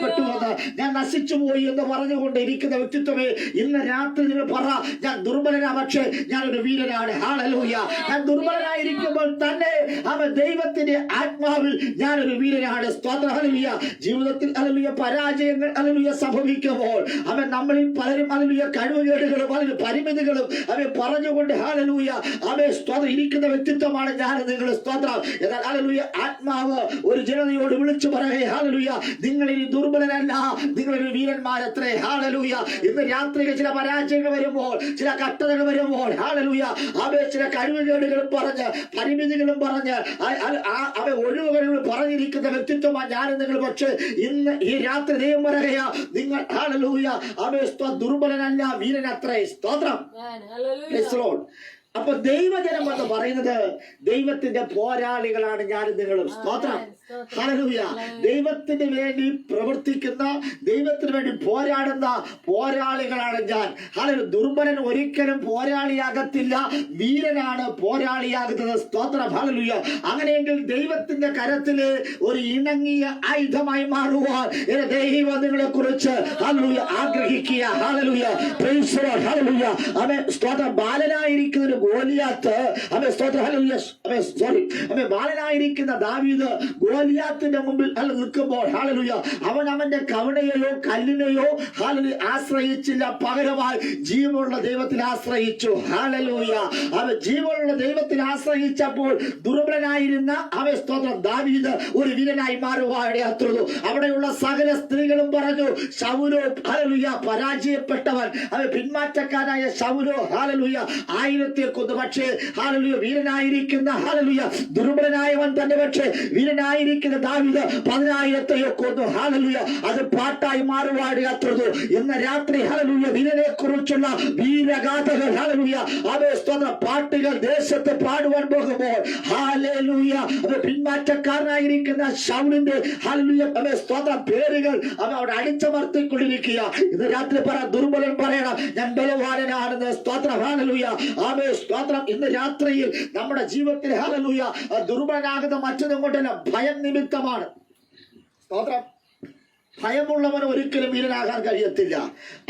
ഞാൻ നശിച്ചു പോയി എന്ന് പറഞ്ഞുകൊണ്ട് ഇരിക്കുന്ന വ്യക്തിത്വമേ, ഇന്ന് രാത്രി നിങ്ങൾ പറ ഞാൻ ദുർബലനാ, പക്ഷേ ഞാനൊരു വീരനാണ്. ഹല്ലേലൂയ. ഞാൻ ദുർബലനായിരിക്കുമ്പോൾ തന്നെ ദൈവത്തിന്റെ ആത്മാവിൽ ഞാനൊരു വീരനാണ്. സ്തോത്രം. ഹല്ലേലൂയ. ജീവിതത്തിൽ ഹല്ലേലൂയ പരാജയങ്ങൾ ഹല്ലേലൂയ സംഭവിക്കുമ്പോൾ നമ്മളിൽ പലരും ഹല്ലേലൂയ കഴിവുകേടുകളും പരിമിതികളും പറഞ്ഞുകൊണ്ട് ഹല്ലേലൂയ സ്തോത്രം ഇരിക്കുന്ന വ്യക്തിത്വമാണ് ഞാൻ നിങ്ങൾ. സ്തോത്രം. എന്നാൽ ഹല്ലേലൂയ ആത്മാവ് ഒരു ജനതയോട് വിളിച്ചു പറയുക, ഹല്ലേലൂയ നിങ്ങൾ ഇനി ദുർബലനല്ല, നിങ്ങളൊരു വീരന്മാരത്രേ. ഹല്ലേലൂയ. ഇന്ന് രാത്രി ചില പരാജയങ്ങൾ വരുമ്പോൾ, ചില കഷ്ടതകൾ വരുമ്പോൾ ഹല്ലേലൂയ ചില കഴിവുകേടുകളും പറഞ്ഞ് പരിമിതികളും പറഞ്ഞ് ഒഴിവുകളും പറഞ്ഞിരിക്കുന്ന വ്യക്തിത്വമാണ് ഞാൻ നിങ്ങൾ. പക്ഷേ ഇന്ന് ഈ രാത്രി ദൈവം പറയുക, നിങ്ങൾ ഹല്ലേലൂയ ദുർബലനല്ല, വീരനത്രേ. സ്തോത്രം. അപ്പൊ ദൈവജനം എന്ന് പറയുന്നത് ദൈവത്തിന്റെ പോരാളികളാണ് ഞാനും നിങ്ങളും. സ്തോത്രം. ഹല്ലേലൂയ. ദൈവത്തിന് വേണ്ടി പ്രവർത്തിക്കുന്ന, ദൈവത്തിന് വേണ്ടി പോരാടുന്ന പോരാളികളാണ് ഞാൻ. ഹല്ലേലൂയ. ദുർബലൻ ഒരിക്കലും പോരാളിയാകത്തില്ല, വീരനാണ് പോരാളിയാകുന്നത്. സ്തോത്രം. ഹല്ലേലൂയ. അങ്ങനെയെങ്കിൽ ദൈവത്തിന്റെ കരത്തില് ഒരു ഇണങ്ങിയ ആയുധമായി മാറുവാൻ ദൈവം നിങ്ങളെ കുറിച്ച് ഹല്ലേലൂയ ആഗ്രഹിക്കുക. Hallelujah. Praise the Lord. Hallelujah. സ്തോത്രം. ബാലനായിരിക്കുന്ന ഒരു ഗോലിയാത്ത് സ്തോത്രം. ഹല്ലേലൂയ. ബാലനായിരിക്കുന്ന ദാവീദ് ഗോലിയാത്തിന്റെ മുമ്പിൽ നിൽക്കുമ്പോൾ ഹല്ലേലൂയ അവന്റെ കവണയെയോ കല്ലിനെയോ ഹല്ലേലൂയ ആശ്രയിച്ചില്ല, പകരമായി ജീവനുള്ള ദൈവത്തിൽ ആശ്രയിച്ചു. ഹല്ലേലൂയ. ജീവനുള്ള ദൈവത്തിൽ ആശ്രയിച്ചപ്പോൾ ദുർബലനായിരുന്ന സ്തോത്രം ദാവീദ് ഒരു വീരനായി മാറുവാനിടയാത്തുള്ളൂ. അവിടെയുള്ള സകല സ്ത്രീകളും പറഞ്ഞു, ശൗലോ ഹല്ലേലൂയ പരാജയപ്പെട്ടവൻ, പിന്മാറ്റക്കാരായ ശൗലോ ഹല്ലേലൂയ 1000 കൊന്നു. പക്ഷേ ഹല്ലേലൂയ വീരനായിരിക്കുന്ന ഹല്ലേലൂയ ദുർബലനായവൻ തന്നെ, പക്ഷേ വീരനായിരിക്കുന്ന ദാവീദ് 10,000 കൊന്നു. ഹല്ലേലൂയ. അത് പാട്ടായി മാറുവാനിടയാത്തുള്ളൂ. ഇന്ന് രാത്രി ഹല്ലേലൂയ വീരനെ കുറിച്ചുള്ള വീരഗാഥകൾ ഹല്ലേലൂയ സ്തോത്രം പാട്ടുകൾ ദേശത്ത് പാടുവാൻ പോകുമ്പോൾ ഹല്ലേലൂയ പിന്മാറ്റക്കാരനായിരിക്കുന്ന ശൗലിന്റെ ഹല്ലേലൂയ സ്തോത്രം പേരുകൾ അവിടെ അടിച്ചമർത്തിക്കൊണ്ടിരിക്കുക. ഇന്ന് രാത്രി പറ, ദുർബലൻ പറയണം ഞാൻ ബലവാനാണെന്ന്. സ്തോത്രം. ഹല്ലേലൂയ. സ്തോത്രം. ഇന്ന് രാത്രിയിൽ നമ്മുടെ ജീവിതത്തിൽ ഹല്ലേലൂയ ദുർബലനാകുന്ന മറ്റൊന്നും കൊണ്ടല്ല, ഭയം നിമിത്തമാണ്. സ്തോത്രം. ഭയമുള്ളവന് ഒരിക്കലും വീരനാകാൻ കഴിയത്തില്ല.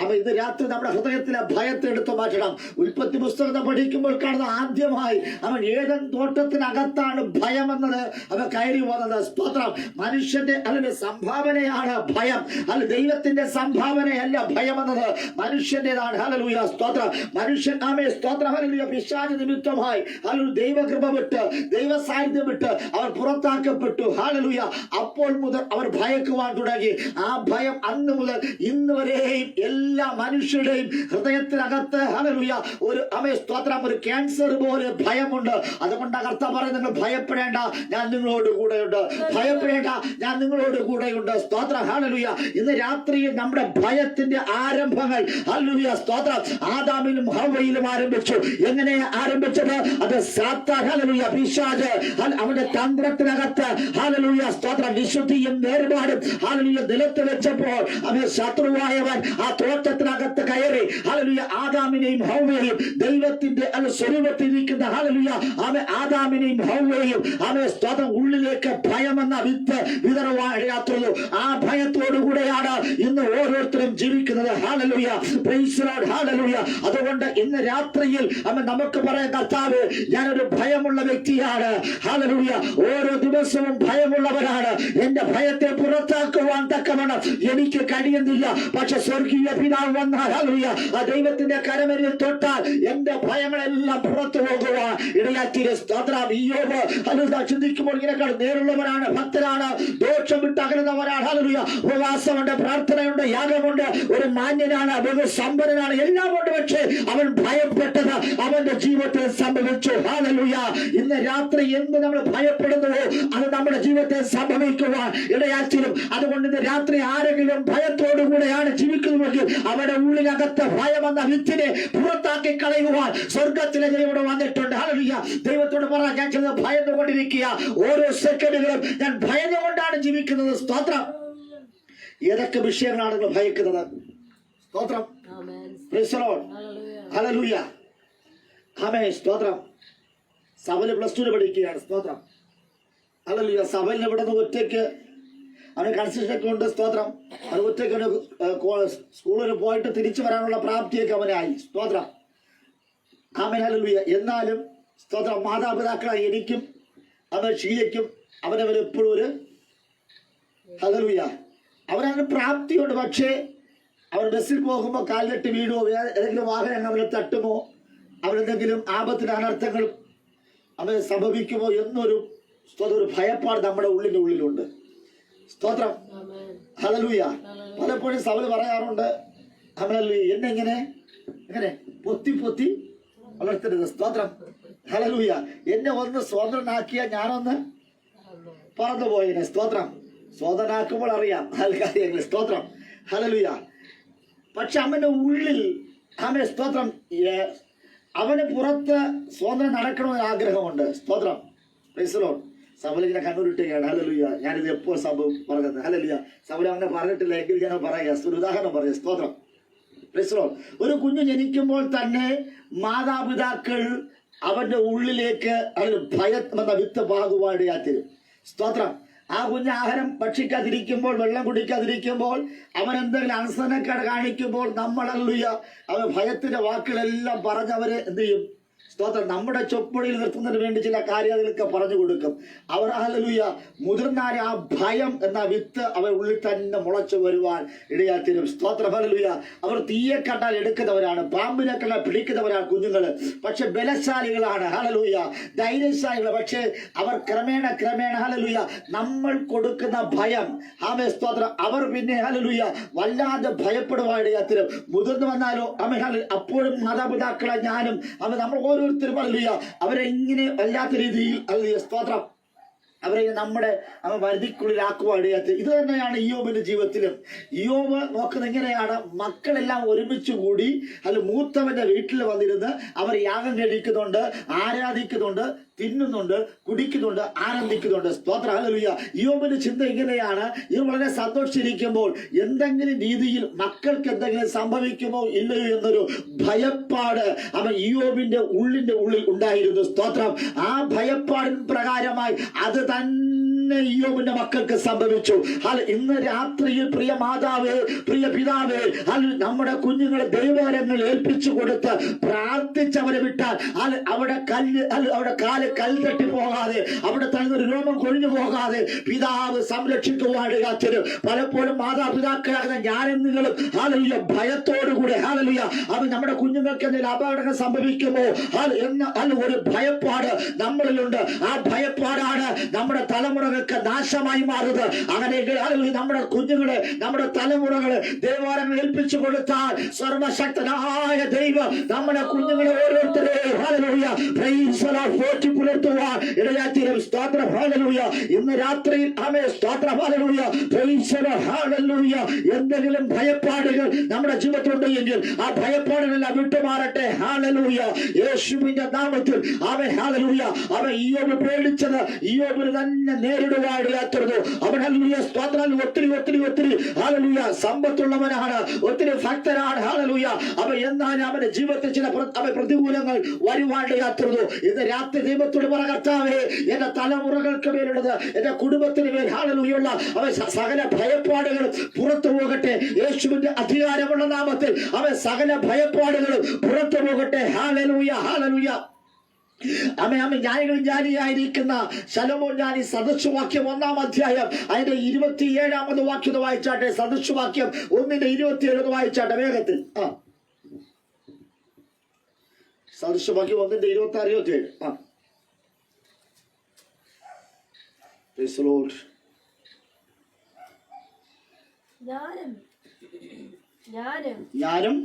അപ്പൊ ഇത് രാത്രി നമ്മുടെ ഹൃദയത്തിലെ ഭയത്തെ എടുത്തു മാറ്റണം. ഉൽപ്പത്തി പുസ്തകം പഠിക്കുമ്പോൾ കാണുന്ന ആദ്യമായി അവൻ ഏദൻ തോട്ടത്തിനകത്താണ് ഭയമെന്നത് അവൻ കയറി പോകുന്നത്. സ്തോത്രം. മനുഷ്യന്റെ അതിന്റെ സംഭാവനയാണ് ഭയം. അല്ല, ദൈവത്തിന്റെ സംഭാവനയല്ല ഭയമെന്നത്, മനുഷ്യന്റേതാണ്. ഹല്ലേലൂയ, സ്തോത്രം. മനുഷ്യൻ ആമേ സ്തോത്രം. ഹല്ലേലൂയ. പിശാച് നിമിത്തമായി ദൈവകൃപ വിട്ട് ദൈവ സാന്നിധ്യം വിട്ട് അവർ പുറത്താക്കപ്പെട്ടു. ഹല്ലേലൂയ. അപ്പോൾ മുതൽ അവർ ഭയക്കുവാൻ തുടങ്ങി. ആ ഭയം അന്ന് മുതൽ ഇന്ന് വരെയും എല്ലാ മനുഷ്യരുടെയും ഹൃദയത്തിനകത്ത് ഹല്ലേലൂയ ഒരു സ്തോത്രം ഒരു ക്യാൻസർ പോലെ ഭയമുണ്ട്. അതുകൊണ്ട് കർത്താവ് പറയുന്നത്, നിങ്ങൾ ഭയപ്പെടേണ്ട, ഞാൻ നിങ്ങളോട് കൂടെയുണ്ട്. ഭയപ്പെടേണ്ട, ഞാൻ നിങ്ങളോട് കൂടെയുണ്ട്. സ്തോത്രം. ഹല്ലേലൂയ. ഇന്ന് രാത്രിയിൽ നമ്മുടെ ഭയത്തിന്റെ ആരംഭങ്ങൾ ഹല്ലേലൂയ സ്തോത്രം ആദാമിലും ഹവ്വയിലും ആരംഭിച്ചു. എങ്ങനെ ആരംഭിച്ചത്? അത് സാത്താൻ ഹല്ലേലൂയ പിശാച് അവന്റെ തന്ത്രത്തിനകത്ത് ഹല്ലേലൂയ സ്തോത്രം വിശുദ്ധിയും വേർപാടും ഹല്ലേലൂയ നിലത്ത് വെച്ചപ്പോൾ അവൻ ശത്രുവായവൻ ആ തോട്ടത്തിനകത്ത് കയറി ഹല്ലേലൂയ ആദാമിനെയും ഹവ്വയെയും ദൈവത്തിന്റെ സ്വരൂപത്തിലിരിക്കുന്ന ഹല്ലേലൂയ അവൻ ആദാമിനെയും ഹവ്വയെയും അവൻ സ്തോത്രം ഉള്ളിലേക്ക് ഭയമെന്ന വിത്ത് വിതറുവാൻ ഇടയാത്തുള്ളൂ. ആ ഭയത്തോടുകൂടെയാണ് ഇന്ന് ഓരോരുത്തരും ജീവിക്കുന്നത്. Hallelujah, praise the Lord. Hallelujah. അതുകൊണ്ട് ഇന്ന് രാത്രിയിൽ അവൻ നമുക്ക് പറയാൻ, കർത്താവ് ഞാനൊരു ഭയമുള്ള വ്യക്തിയാണ്. ഹല്ലേലൂയ. ഓരോ ദിവസവും ഭയമുള്ളവരാണ്. എന്റെ ഭയത്തെ പുറത്താക്കുവാൻ തക്കവണ്ണം എനിക്ക് കഴിയുന്നില്ല. പക്ഷെ സ്വർഗീയ പിതാവ് വന്നാൽ ഹല്ലേലൂയ ആ ദൈവത്തിന്റെ കരമരിൽ തൊട്ടാൽ എന്റെ ഭയങ്ങളെല്ലാം പുറത്തു പോകുവാൻ ഇടയാക്കിയ സ്തോത്രം. ഇയ്യോബ് ഹല്ലേലൂയ ചിന്തിക്കുമ്പോൾ ഇങ്ങനെ നേരുള്ളവരാണ്, ഭക്തരാണ്, ദോഷം വിട്ട് അകലുന്നവരാണ്. ഹല്ലേലൂയ. ഉപവാസമുണ്ട്, പ്രാർത്ഥനയുണ്ട്, യാഗമുണ്ട്, ഒരു മാന്യനാണ്, ബഹുസമ്പന്നനാണ്, എല്ലാം ഉണ്ട്. പക്ഷേ അവൻ ഭയപ്പെട്ടത് അവന്റെ ജീവിതത്തിൽ സംഭവിച്ചു. ഹല്ലേലൂയ. ഇന്ന് രാത്രി എന്ത് നമ്മൾ ഭയപ്പെടുന്നുവോ അത് നമ്മുടെ ജീവിതത്തിൽ സംഭവിക്കുവാൻ ഇടയാക്കിയും. അതുകൊണ്ട് ഇന്ന് രാത്രി ആരെങ്കിലും ഭയത്തോടുകൂടെയാണ് ജീവിക്കുന്നതെങ്കിൽ അവരുടെ ഉള്ളിനകത്ത് ഭയമെന്ന വിത്തിനെ പുറത്താക്കി കളയുവാൻ സ്വർഗത്തിലെ ദൈവം വന്നിട്ടുണ്ട്. ഹല്ലേലൂയ. ദൈവത്തോട് പറ, ഞാൻ ചിലത് ഭയന്നുകൊണ്ടിരിക്കുക, ഓരോ സെക്കൻഡുകളും ഞാൻ ഭയന്നുകൊണ്ടാണ് ജീവിക്കുന്നത്. സ്തോത്രം. ഏതൊക്കെ വിഷയങ്ങളാണ് നിങ്ങൾ ഭയക്കുന്നത്? സ്തോത്രം. Praise the Lord. ഹല്ലേലൂയ. ആമേൻ. സ്തോത്രം. സഭയിൽ +2 പഠിക്കുകയാണ്. സ്തോത്രം. ഹല്ലേലൂയ. സഭയിൽ ഇവിടെ നിന്ന് ഒറ്റയ്ക്ക് അവന് കൺസെഷനൊക്കെ ഉണ്ട്. സ്തോത്രം. അത് ഒറ്റയ്ക്ക് സ്കൂളിൽ പോയിട്ട് തിരിച്ചു വരാനുള്ള പ്രാപ്തിയൊക്കെ അവനായി. സ്തോത്രം. ആമേൻ. ഹല്ലേലൂയ. എന്നാലും സ്തോത്രം മാതാപിതാക്കളായി എനിക്കും അവൻ ഷീലയ്ക്കും അവനെപ്പോഴും ഒരു ഹല്ലേലൂയ അവനതിന് പ്രാപ്തിയുണ്ട്. പക്ഷേ അവൻ ബസ്സിൽ പോകുമ്പോൾ കാലിലിട്ട് വീഴുമോ, ഏതെങ്കിലും വാഹനം അവനെ തട്ടുമോ, അവനെന്തെങ്കിലും ആപത്തിന് അനർത്ഥങ്ങൾ അവന് സംഭവിക്കുമോ എന്നൊരു ഒരു ഭയപ്പാട് നമ്മുടെ ഉള്ളിലുണ്ട്. സ്തോത്രം. ഹല്ലേലൂയ. പലപ്പോഴും സഭയിൽ പറയാറുണ്ട്, ഹല്ലേലൂയ, എന്നെ ഇങ്ങനെ പൊത്തി വളർത്തരുത്. സ്തോത്രം. ഹല്ലേലൂയ. എന്നെ ഒന്ന് സ്വതന്ത്രനാക്കിയ ഞാനൊന്ന് പറന്നു പോയിനെ. സ്തോത്രം. സ്വതന്ത്രനാക്കുമ്പോൾ അറിയാം കാര്യങ്ങൾ. സ്തോത്രം. ഹല്ലേലൂയ. പക്ഷെ അവന്റെ ഉള്ളിൽ അവന്റെ സ്തോത്രം അവന് പുറത്ത് സ്വതന്ത്രം നടക്കണമെന്ന് ആഗ്രഹമുണ്ട്. സ്തോത്രം. Praise the Lord. സഭയിലിങ്ങനെ കണ്ണൂരിട്ടുകയാണ്. ഹല്ലേലൂയ. ഞാനിത് എപ്പോൾ സംഭവം പറഞ്ഞത്. ഹല്ലേലൂയ. സഭയിൽ അങ്ങനെ പറഞ്ഞിട്ടില്ല എങ്കിൽ ഞാൻ പറയാം. ഒരു ഉദാഹരണം പറയാം. സ്തോത്രം. Praise the Lord. ഒരു കുഞ്ഞു ജനിക്കുമ്പോൾ തന്നെ മാതാപിതാക്കൾ അവന്റെ ഉള്ളിലേക്ക് അതിന് ഭയം എന്ന വിത്ത് പാകുവാടിയാത്തരും. സ്തോത്രം. ആ കുഞ്ഞ് ആഹാരം ഭക്ഷിക്കാതിരിക്കുമ്പോൾ, വെള്ളം കുടിക്കാതിരിക്കുമ്പോൾ, അവൻ എന്തെങ്കിലും അനുസരണക്കേട് കാണിക്കുമ്പോൾ നമ്മൾ ഹല്ലേലൂയ അവൻ ഭയത്തിന്റെ വാക്കുകളെല്ലാം പറഞ്ഞവരെ എന്ത് ചെയ്യും? സ്തോത്രം. നമ്മുടെ ചൊപ്പടിയിൽ നിർത്തുന്നതിന് വേണ്ടി ചില കാര്യങ്ങളൊക്കെ പറഞ്ഞു കൊടുക്കും. അവർ ഹല്ലേലൂയ മുതിർന്നാരെ ആ ഭയം എന്ന വിത്ത് അവർ ഉള്ളിൽ തന്നെ മുളച്ചു വരുവാൻ ഇടയാത്തരും. സ്തോത്രം. ഹല്ലേലൂയ. അവർ തീയെ കണ്ടാൽ എടുക്കുന്നവരാണ്, പാമ്പിനെ കണ്ടാൽ പിടിക്കുന്നവരാണ് കുഞ്ഞുങ്ങള്. പക്ഷെ ബലശാലികളാണ്. ഹല്ലേലൂയ. ധൈര്യശാലികൾ. പക്ഷെ അവർ ക്രമേണ ഹല്ലേലൂയ നമ്മൾ കൊടുക്കുന്ന ഭയം ആമേ സ്തോത്രം അവർ പിന്നെ ഹല്ലേലൂയ വല്ലാതെ ഭയപ്പെടുവാൻ ഇടയാത്തരും. മുതിർന്നു വന്നാലോ അപ്പോഴും മാതാപിതാക്കളെ ഞാനും നമ്മൾ ഓരോരുത്തരും ഹല്ലേലൂയ അവരെ ഇങ്ങനെ വല്ലാത്ത രീതിയിൽ ഹല്ലേലൂയ സ്തോത്രം അവരെ നമ്മുടെ വരുതിക്കുള്ളിലാക്കുവാൻ ഇടയാത്ത. ഇത് തന്നെയാണ് ഇയ്യോബിന്റെ ജീവിതത്തിലും. ഇയ്യോബ് നോക്കുന്നത് എങ്ങനെയാണ്? മക്കളെല്ലാം ഒരുമിച്ച് കൂടി മൂത്തവന്റെ വീട്ടിൽ വന്നിരുന്ന് അവർ യാഗം കഴിക്കുന്നുണ്ട്, ആരാധിക്കുന്നുണ്ട്, തിന്നുന്നുണ്ട്, കുടിക്കുന്നുണ്ട്, ആനന്ദിക്കുന്നുണ്ട്. സ്തോത്രം. ഹല്ലേലൂയ. ഇയ്യോബിന്റെ ചിന്ത ഇങ്ങനെയാണ്, ഇത് വളരെ സന്തോഷിച്ചിരിക്കുമ്പോൾ എന്തെങ്കിലും രീതിയിൽ മക്കൾക്ക് എന്തെങ്കിലും സംഭവിക്കുമോ ഇല്ലയോ എന്നൊരു ഭയപ്പാട് അവൻ ഇയ്യോബിന്റെ ഉള്ളിൽ ഉണ്ടായിരുന്നു. സ്തോത്രം. ആ ഭയപ്പാടിന് പ്രകാരമായി അത് തന്നെ തന്നെ ഇയ്യോബിന്റെ മക്കൾക്ക് സംഭവിച്ചു. ഇന്ന് രാത്രിയിൽ പ്രിയ മാതാവേ, പ്രിയ പിതാവേ, നമ്മുടെ കുഞ്ഞുങ്ങളെ ദൈവകരങ്ങൾ ഏൽപ്പിച്ചു കൊടുത്ത് പ്രാർത്ഥിച്ചവരെ വിട്ടാൽ അവിടെ കാല് കല്ല് തട്ടി പോകാതെ, അവിടെ തന്നൊരു രോമം കൊഴിഞ്ഞു പോകാതെ പിതാവ് സംരക്ഷിക്കുവാണ് കാത്തിരും. പലപ്പോഴും മാതാപിതാക്കളാകുന്ന ഞാനും നിങ്ങളും ഭയത്തോടുകൂടെ അവൻ നമ്മുടെ കുഞ്ഞുങ്ങൾക്ക് എന്തെങ്കിലും അപകടങ്ങൾ സംഭവിക്കുമോ ഒരു ഭയപ്പാട് നമ്മളിലുണ്ട്. ആ ഭയപ്പാടാണ് നമ്മുടെ തലമുറകൾക്ക് നാശമായി മാറുന്നത്. അങ്ങനെയെങ്കിൽ നമ്മുടെ കുഞ്ഞുങ്ങളെ, നമ്മുടെ തലമുറകളെ ദൈവവരങ്ങൾ ഏൽപ്പിച്ചു കൊടുത്താൽ സർവശക്തനായ ദൈവം നമ്മുടെ കുഞ്ഞുങ്ങളെ ഓരോരുത്തരെയും പോറ്റി പുലർത്തുവാൻ ഇടയാത്തീരും. സ്തോത്രം, ഹല്ലേലൂയ. ഇന്ന് രാത്രിയിൽ സ്തോത്രം, ഹല്ലേലൂയ, ഹല്ലേലൂയ. എന്തെങ്കിലും ഭയപ്പാടുകൾ നമ്മുടെ ജീവിതത്തിലുണ്ട് എങ്കിൽ ആ ഭയപ്പാടുകളെല്ലാം വിട്ടുമാറട്ടെ. ഹല്ലേലൂയ, യേശുവിന്റെ നാമത്തിൽ ഹല്ലേലൂയ. അവൻ ഇയ്യോബ് പേടിച്ചത് ഇയ്യോബിന് തന്നെ നേരിടുവാൻ ഇടയാത്തത്. അവൻ ഹല്ലേലൂയ, സ്തോത്രം, ഒത്തിരി ഒത്തിരി ഒത്തിരി ഹല്ലേലൂയ സമ്പത്തുള്ളവനാണ്, ഒത്തിരി ഭക്തനാണ്. ഹല്ലേലൂയ. അവൻ എന്നാലും അവന്റെ ജീവിതത്തിൽ ചില പ്രതികൂലങ്ങൾ വരുവാൻ ഇടയാത്തത്. ഇന്ന് രാത്രി ദൈവത്തോട് പറ, കർത്താവേ, എന്റെ തലമുറകൾക്ക് മേലുള്ളത്, എന്റെ കുടുംബത്തിന് മേൽ ഹല്ലേലൂയുള്ള അവൻ സകല ഭയപ്പാടുകൾ പുറത്തു പോകട്ടെ. യേശുവിന്റെ അധികാരമുള്ള നാമത്തിൽ അവൻ സകല ഭയപ്പാടുകളും പുറത്തു പോകട്ടെ. Hallelujah, hallelujah. ജ്ഞാനിയായിരിക്കുന്ന ശലോമോൻ ജ്ഞാനി സദൃശവാക്യം 1-ാം അധ്യായം അതിന്റെ 27-ാമത് വാക്യം വായിച്ചാട്ടെ. സദൃശവാക്യം 1:27 വായിച്ചാട്ടെ വേഗത്തിൽ. സദൃശവാക്യം 1:26-27. Praise the Lord. ഞാനും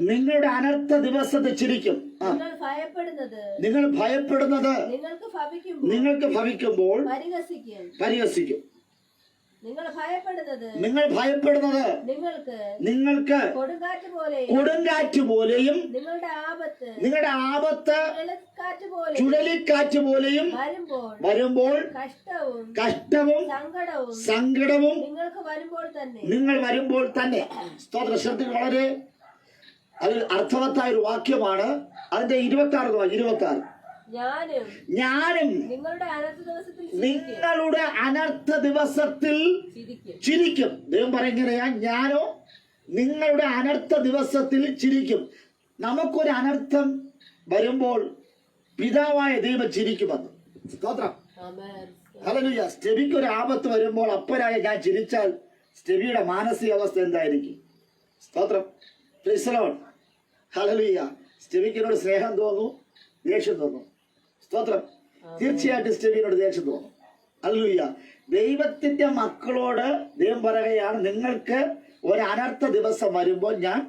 നിങ്ങളുടെ അനർത്ഥ ദിവസത്തെ ചിരിക്കും. നിങ്ങൾ ഭയപ്പെടുന്നത് നിങ്ങൾക്ക് ഭവിക്കുമ്പോൾ പരിഹസിക്കും. നിങ്ങൾ ഭയപ്പെടുന്നത് നിങ്ങൾക്ക് കൊടുങ്കാറ്റ് പോലെയും നിങ്ങളുടെ ആപത്ത് ചുഴലിക്കാറ്റ് പോലെയും വരുമ്പോൾ കഷ്ടവും സങ്കടവും നിങ്ങൾ വരുമ്പോൾ തന്നെ. സ്തോത്രശബ്ദം വളരെ അതിൽ അർത്ഥവത്തായ ഒരു വാക്യമാണ്. അതിന്റെ 26 ഞാനും നിങ്ങളുടെ അനർത്ഥ ദിവസത്തിൽ ചിരിക്കും. ദൈവം പറയുകയാ, ഞാനോ നിങ്ങളുടെ അനർത്ഥ ദിവസത്തിൽ ചിരിക്കും. നമുക്കൊരു അനർത്ഥം വരുമ്പോൾ പിതാവായ ദൈവം ചിരിക്കുമെന്ന്. സ്തോത്രം, ഹല്ലേലൂയ. സ്റ്റെബിക്ക് ഒരു ആപത്ത് വരുമ്പോൾ അപ്പനായ ഞാൻ ചിരിച്ചാൽ സ്റ്റെബിയുടെ മാനസികാവസ്ഥ എന്തായിരിക്കും? സ്തോത്രം, പ്രൈസ് ദി ലോർഡ്, ഹല്ലേലൂയ. സ്റ്റെബിക്കിനോട് സ്നേഹം തോന്നും, ദേഷ്യം തോന്നും. സ്തോത്രം, തീർച്ചയായിട്ടും സ്റ്റെബിനോട് ദേഷ്യം തോന്നും. ഹല്ലേലൂയ. ദൈവത്തിന്റെ മക്കളോട് ദൈവം പറയുകയാണ്, നിങ്ങൾക്ക് ഒരു അനർത്ഥ ദിവസം വരുമ്പോൾ ഞാൻ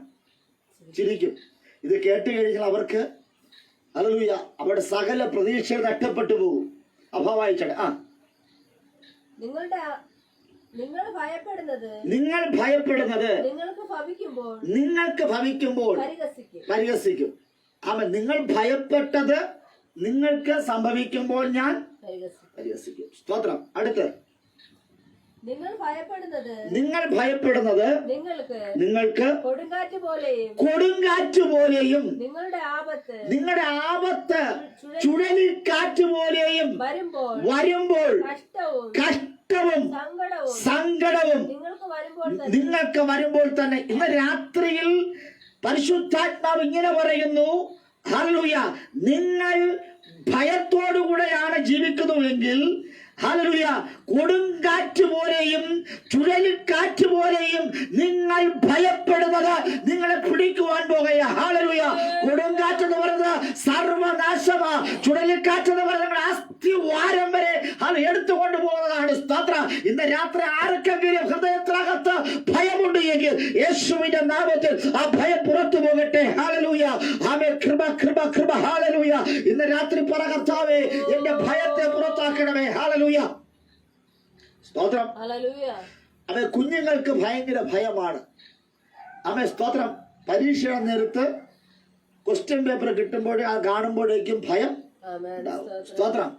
ചിരിക്കും. ഇത് കേട്ട് കഴിഞ്ഞാൽ അവർക്ക് ഹല്ലേലൂയ അവരുടെ സകല പ്രതീക്ഷകൾ നഷ്ടപ്പെട്ടു പോകും. അഭാവായിച്ചട നിങ്ങൾ ഭയപ്പെടുന്നത് നിങ്ങൾക്ക് ഭവിക്കുമ്പോൾ പരിഹസിക്കും. അവൻ നിങ്ങൾ ഭയപ്പെട്ടത് നിങ്ങൾക്ക് സംഭവിക്കുമ്പോൾ ഞാൻ പരിഹസിക്കും. സ്തോത്രം. അടുത്ത് നിങ്ങൾ ഭയപ്പെടുന്നത് നിങ്ങൾക്ക് കൊടുങ്കാറ്റ് പോലെയും നിങ്ങളുടെ ആപത്ത് ചുഴലിക്കാറ്റ് പോലെയും വരുമ്പോൾ കഷ്ടവും സങ്കടവും നിങ്ങൾക്ക് വരുമ്പോൾ തന്നെ. ഇന്ന് രാത്രിയിൽ പരിശുദ്ധാത്മാവ് ഇങ്ങനെ പറയുന്നു, ഹല്ലേലൂയ, നിങ്ങൾ ഭയത്തോടുകൂടെയാണ് ജീവിക്കുന്നുവെങ്കിൽ ഹല്ലേലൂയ കൊടുങ്കാറ്റ് പോലെയും ചുഴലിക്കാറ്റ് പോലെയും നിങ്ങൾ ഭയപ്പെടുന്നത് നിങ്ങളെ പിടിക്കുവാൻ പോകുക. ഹല്ലേലൂയ. കൊടുങ്കാറ്റ് എന്ന് പറയുന്നത് സർവനാശമാ. ചുഴലിക്കാറ്റ് എന്ന് പറയുന്നത് അസ്ഥിവാരം വരെ അത് എടുത്തുകൊണ്ട് പോകുന്നതാണ്. സ്തോത്രം. ഇന്ന് രാത്രി ആർക്കെങ്കിലും ഹൃദയത്തിനകത്ത് ഭയമുണ്ട് എങ്കിൽ യേശുവിന്റെ നാമത്തിൽ ആ ഭയം പുറത്തു പോകട്ടെ. ഹല്ലേലൂയ. ആമേൻ. കൃപ കൃപ കൃപ. ഹല്ലേലൂയ. ഇന്ന് രാത്രി പറ, കർത്താവേ, എന്റെ ഭയത്തെ പുറത്താക്കണമേ. ഹല്ലേലൂയ. സ്തോത്രം. അവൻ കുഞ്ഞുങ്ങൾക്ക് ഭയങ്കര ഭയമാണ്. അവൻ സ്തോത്രം. പരീക്ഷയുടെ നേരത്ത് ക്വസ്റ്റ്യൻ പേപ്പർ കിട്ടുമ്പോൾ ആ കാണുമ്പോഴേക്കും ഭയം ഉണ്ടാവും. സ്തോത്രം.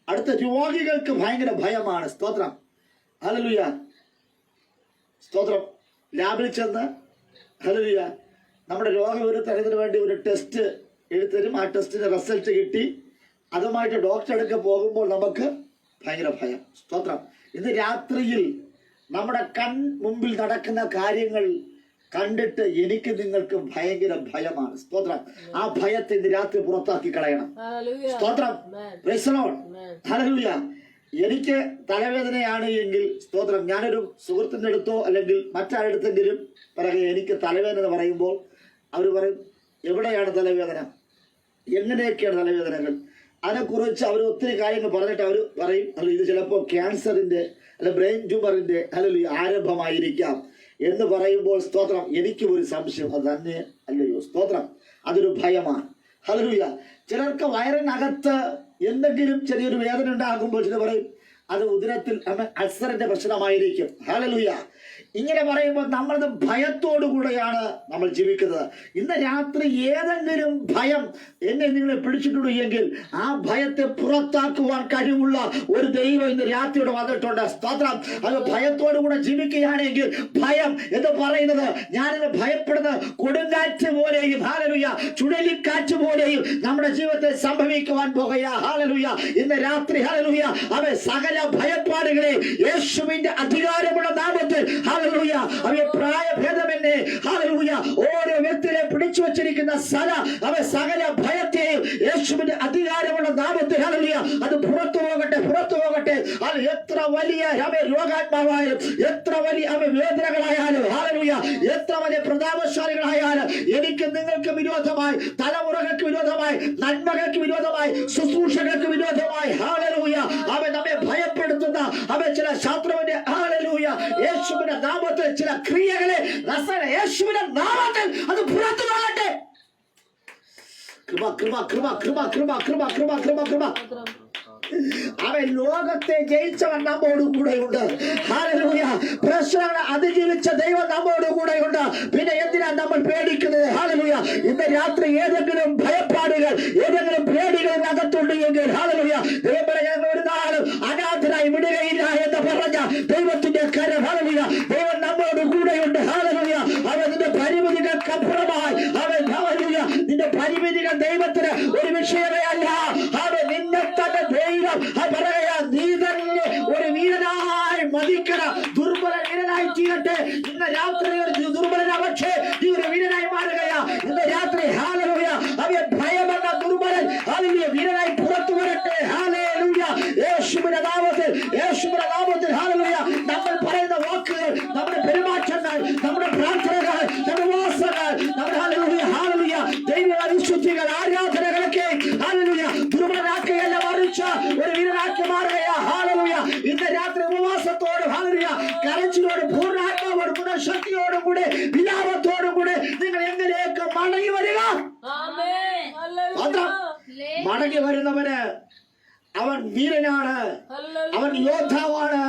അടുത്ത രോഗികൾക്ക് ഭയങ്കര ഭയമാണ്. സ്തോത്രം, ഹല്ലേലൂയ. സ്തോത്രം. ലാബിൽ ചെന്ന് ഹല്ലേലൂയ നമ്മുടെ രോഗവിവരത്തിന് വേണ്ടി ഒരു ടെസ്റ്റ് എഴുത്തരും. ആ ടെസ്റ്റിന്റെ റിസൾട്ട് കിട്ടി അതുമായിട്ട് ഡോക്ടറെ അടുക്ക പോകുമ്പോൾ നമുക്ക് ഭയങ്കര ഭയം. സ്തോത്രം. ഇന്ന് രാത്രിയിൽ നമ്മുടെ മുമ്പിൽ നടക്കുന്ന കാര്യങ്ങൾ കണ്ടിട്ട് എനിക്ക് നിങ്ങൾക്ക് ഭയങ്കര ഭയമാണ്. സ്തോത്രം. ആ ഭയത്തെ ഇന്ന് രാത്രി പുറത്താക്കി കളയണം. സ്തോത്രം. Praise the Lord. ഹല്ലേലൂയ. എനിക്ക് തലവേദനയാണ് എങ്കിൽ സ്തോത്രം, ഞാനൊരു സുഹൃത്തിൻ്റെ അടുത്തോ അല്ലെങ്കിൽ മറ്റാരെടുത്തെങ്കിലും പറയുക എനിക്ക് തലവേദന എന്ന് പറയുമ്പോൾ അവർ പറയും എവിടെയാണ് തലവേദന, എങ്ങനെയൊക്കെയാണ് തലവേദനകൾ, അതിനെക്കുറിച്ച് അവർ ഒത്തിരി കാര്യങ്ങൾ പറഞ്ഞിട്ട് അവർ പറയും അല്ല ഇത് ചിലപ്പോൾ ക്യാൻസറിന്റെ അല്ല ബ്രെയിൻ ട്യൂമറിന്റെ അല്ലെങ്കിൽ ആരംഭമായിരിക്കാം എന്ന് പറയുമ്പോൾ സ്തോത്രം എനിക്കും ഒരു സംശയം, അത് തന്നെ അല്ലയോ. സ്തോത്രം. അതൊരു ഭയമാണ്. ഹല്ലേലൂയ. ചിലർക്ക് വയറിനകത്ത് എന്തെങ്കിലും ചെറിയൊരു വേദന ഉണ്ടാകുമ്പോൾ ചില പറയും അത് ഉദരത്തിൽ അൾസറിന്റെ പ്രശ്നമായിരിക്കും. ഹല്ലേലൂയ. ഇങ്ങനെ പറയുമ്പോൾ നമ്മളത് ഭയത്തോടു കൂടെയാണ് നമ്മൾ ജീവിക്കുന്നത്. ഇന്ന് രാത്രി ഏതെങ്കിലും ഭയം എന്നെ നിങ്ങളെ പിടിച്ചിട്ടുണ്ട് എങ്കിൽ ആ ഭയത്തെ പുറത്താക്കുവാൻ കഴിവുള്ള ഒരു ദൈവം ഇന്ന് രാത്രിയോട് വന്നിട്ടുണ്ട്. സ്തോത്രം. അത് ഭയത്തോടു കൂടെ ജീവിക്കുകയാണെങ്കിൽ ഭയം എന്ന് പറയുന്നത് ഞാനിന്ന് ഭയപ്പെടുന്ന കൊടുങ്കാറ്റ് പോലെയും ഹല്ലേലൂയ ചുഴലിക്കാറ്റ് പോലെയും നമ്മുടെ ജീവിതത്തെ സംഭവിക്കുവാൻ പോകുക. ഹല്ലേലൂയ. ഇന്ന് രാത്രി ഹല്ലേലൂയ അവ സകല ഭയപ്പാടുകളെ യേശുവിന്റെ അധികാരമുള്ള നാമത്തിൽ ഹല്ലേലൂയ അവയെ പ്രായഭേദമെന്നെ ഹല്ലേലൂയ ഓരോ വ്യക്തിയെ പിടിച്ചു വച്ചിരിക്കുന്ന സകല ഭയത്തെയും യേശുവിന്റെ അധികാരമുള്ള നാമത്തിൽ ഹല്ലേലൂയ അത് പുറത്തു പോകട്ടെ. അത് എത്ര വലിയ രോഗാത്മാവായാലും എത്ര വലിയ വേദനകളായാലും ഹല്ലേലൂയ എത്ര വലിയ പ്രതാപശാലികളായാലും എനിക്ക് നിങ്ങൾക്ക് വിരോധമായി, തലമുറകൾക്ക് വിരോധമായി, നന്മകൾക്ക് വിരോധമായി, ശുശ്രൂഷകൾക്ക് വിരോധമായി ഹല്ലേലൂയ അവൻ നമ്മെ ഭയപ്പെടുത്തുന്ന ചില ശത്രുവിന്റെ ഹല്ലേലൂയ യേശുവിന്റെ നാമത്തിൽ ചില ക്രിയകളെ യേശുവിന്റെ നാമത്തിൽ അത് പുറത്തു പോകട്ടെ. കൃപ. അവൻ ലോകത്തെ ജയിച്ചവൻ നമ്മോട് കൂടെയുണ്ട്. ഹല്ലേലൂയ. പ്രശ്നങ്ങളെ അതിജീവിച്ച ദൈവം നമ്മോട് കൂടെയുണ്ട്. പിന്നെ എന്തിനാ നമ്മൾ പേടിക്കുന്നത്? ഹല്ലേലൂയ. ഇന്ന് രാത്രി ഏതെങ്കിലും ഭയപ്പാടുകൾ ഏതെങ്കിലും പേടികൾ അകത്തുണ്ട് എങ്കിൽ ഹല്ലേലൂയ ദൈവം ഞങ്ങൾ ഒരു നാളും അനാഥരായി വിടുകയില്ല എന്ന് പറഞ്ഞ ദൈവത്തിന്റെ കരം ഹല്ലേലൂയ ദൈവം നമ്മോട് കൂടെയുണ്ട്. ഹല്ലേലൂയ. അവൻ നിന്റെ പരിമിതികൾക്കപ്പുറമായി ഹല്ലേലൂയ നിന്റെ പരിമിതികൾ ദൈവത്തിന് ഒരു വിഷയമേ അല്ല. അവൻ നിന്നെ തന്നെ പറയാ നീ തന്നെ ഒരു വീരനായി മതിക്കണ ദുർബല വീരനായി തീരട്ടെ. ഇന്ന് രാത്രി ഒരു ദുർബലനാ, പക്ഷേ നീ ഒരു വീരനായി മാറുകയാ. ഇന്ന് രാത്രി ഹല്ലേലൂയ അവയെ ഭയമെന്ന ദുർബലൻ ഹല്ലേലൂയ വീരനായി പുറത്തു വരട്ടെ. ഹല്ലേലൂയ. യേശുവിന്റെ നാമത്തിൽ ഹല്ലേലൂയ നമ്മൾ പറയുന്ന വാക്കുകൾ, നമ്മുടെ പെരുമാറ്റങ്ങൾ, നമ്മുടെ പ്രാർത്ഥനകൾ, നമ്മുടെ വാസങ്ങൾ, നമ്മുടെ ഹല്ലേലൂയ ദൈവ വിശുദ്ധികൾ, ആരാധനകളൊക്കെ ഹല്ലേലൂയ ദുർബലനാക്കുകയല്ല മറിച്ച ഒരു വീരനാക്കി മാറുകയാ. ഹല്ലേലൂയ. ഇന്ന് രാത്രി ഉപവാസത്തോടും ഹല്ലേലൂയ കരച്ചിലോടും പൂർണ്ണാത്മാവോടും ശക്തിയോടും കൂടെ വിലാപത്തോടും കൂടെ നിങ്ങൾ എങ്ങനെയൊക്കെ മടങ്ങി വരിക. മടങ്ങി വരുന്നവന് അവൻ വീരനാണ്, അവൻ യോദ്ധാവാണ്,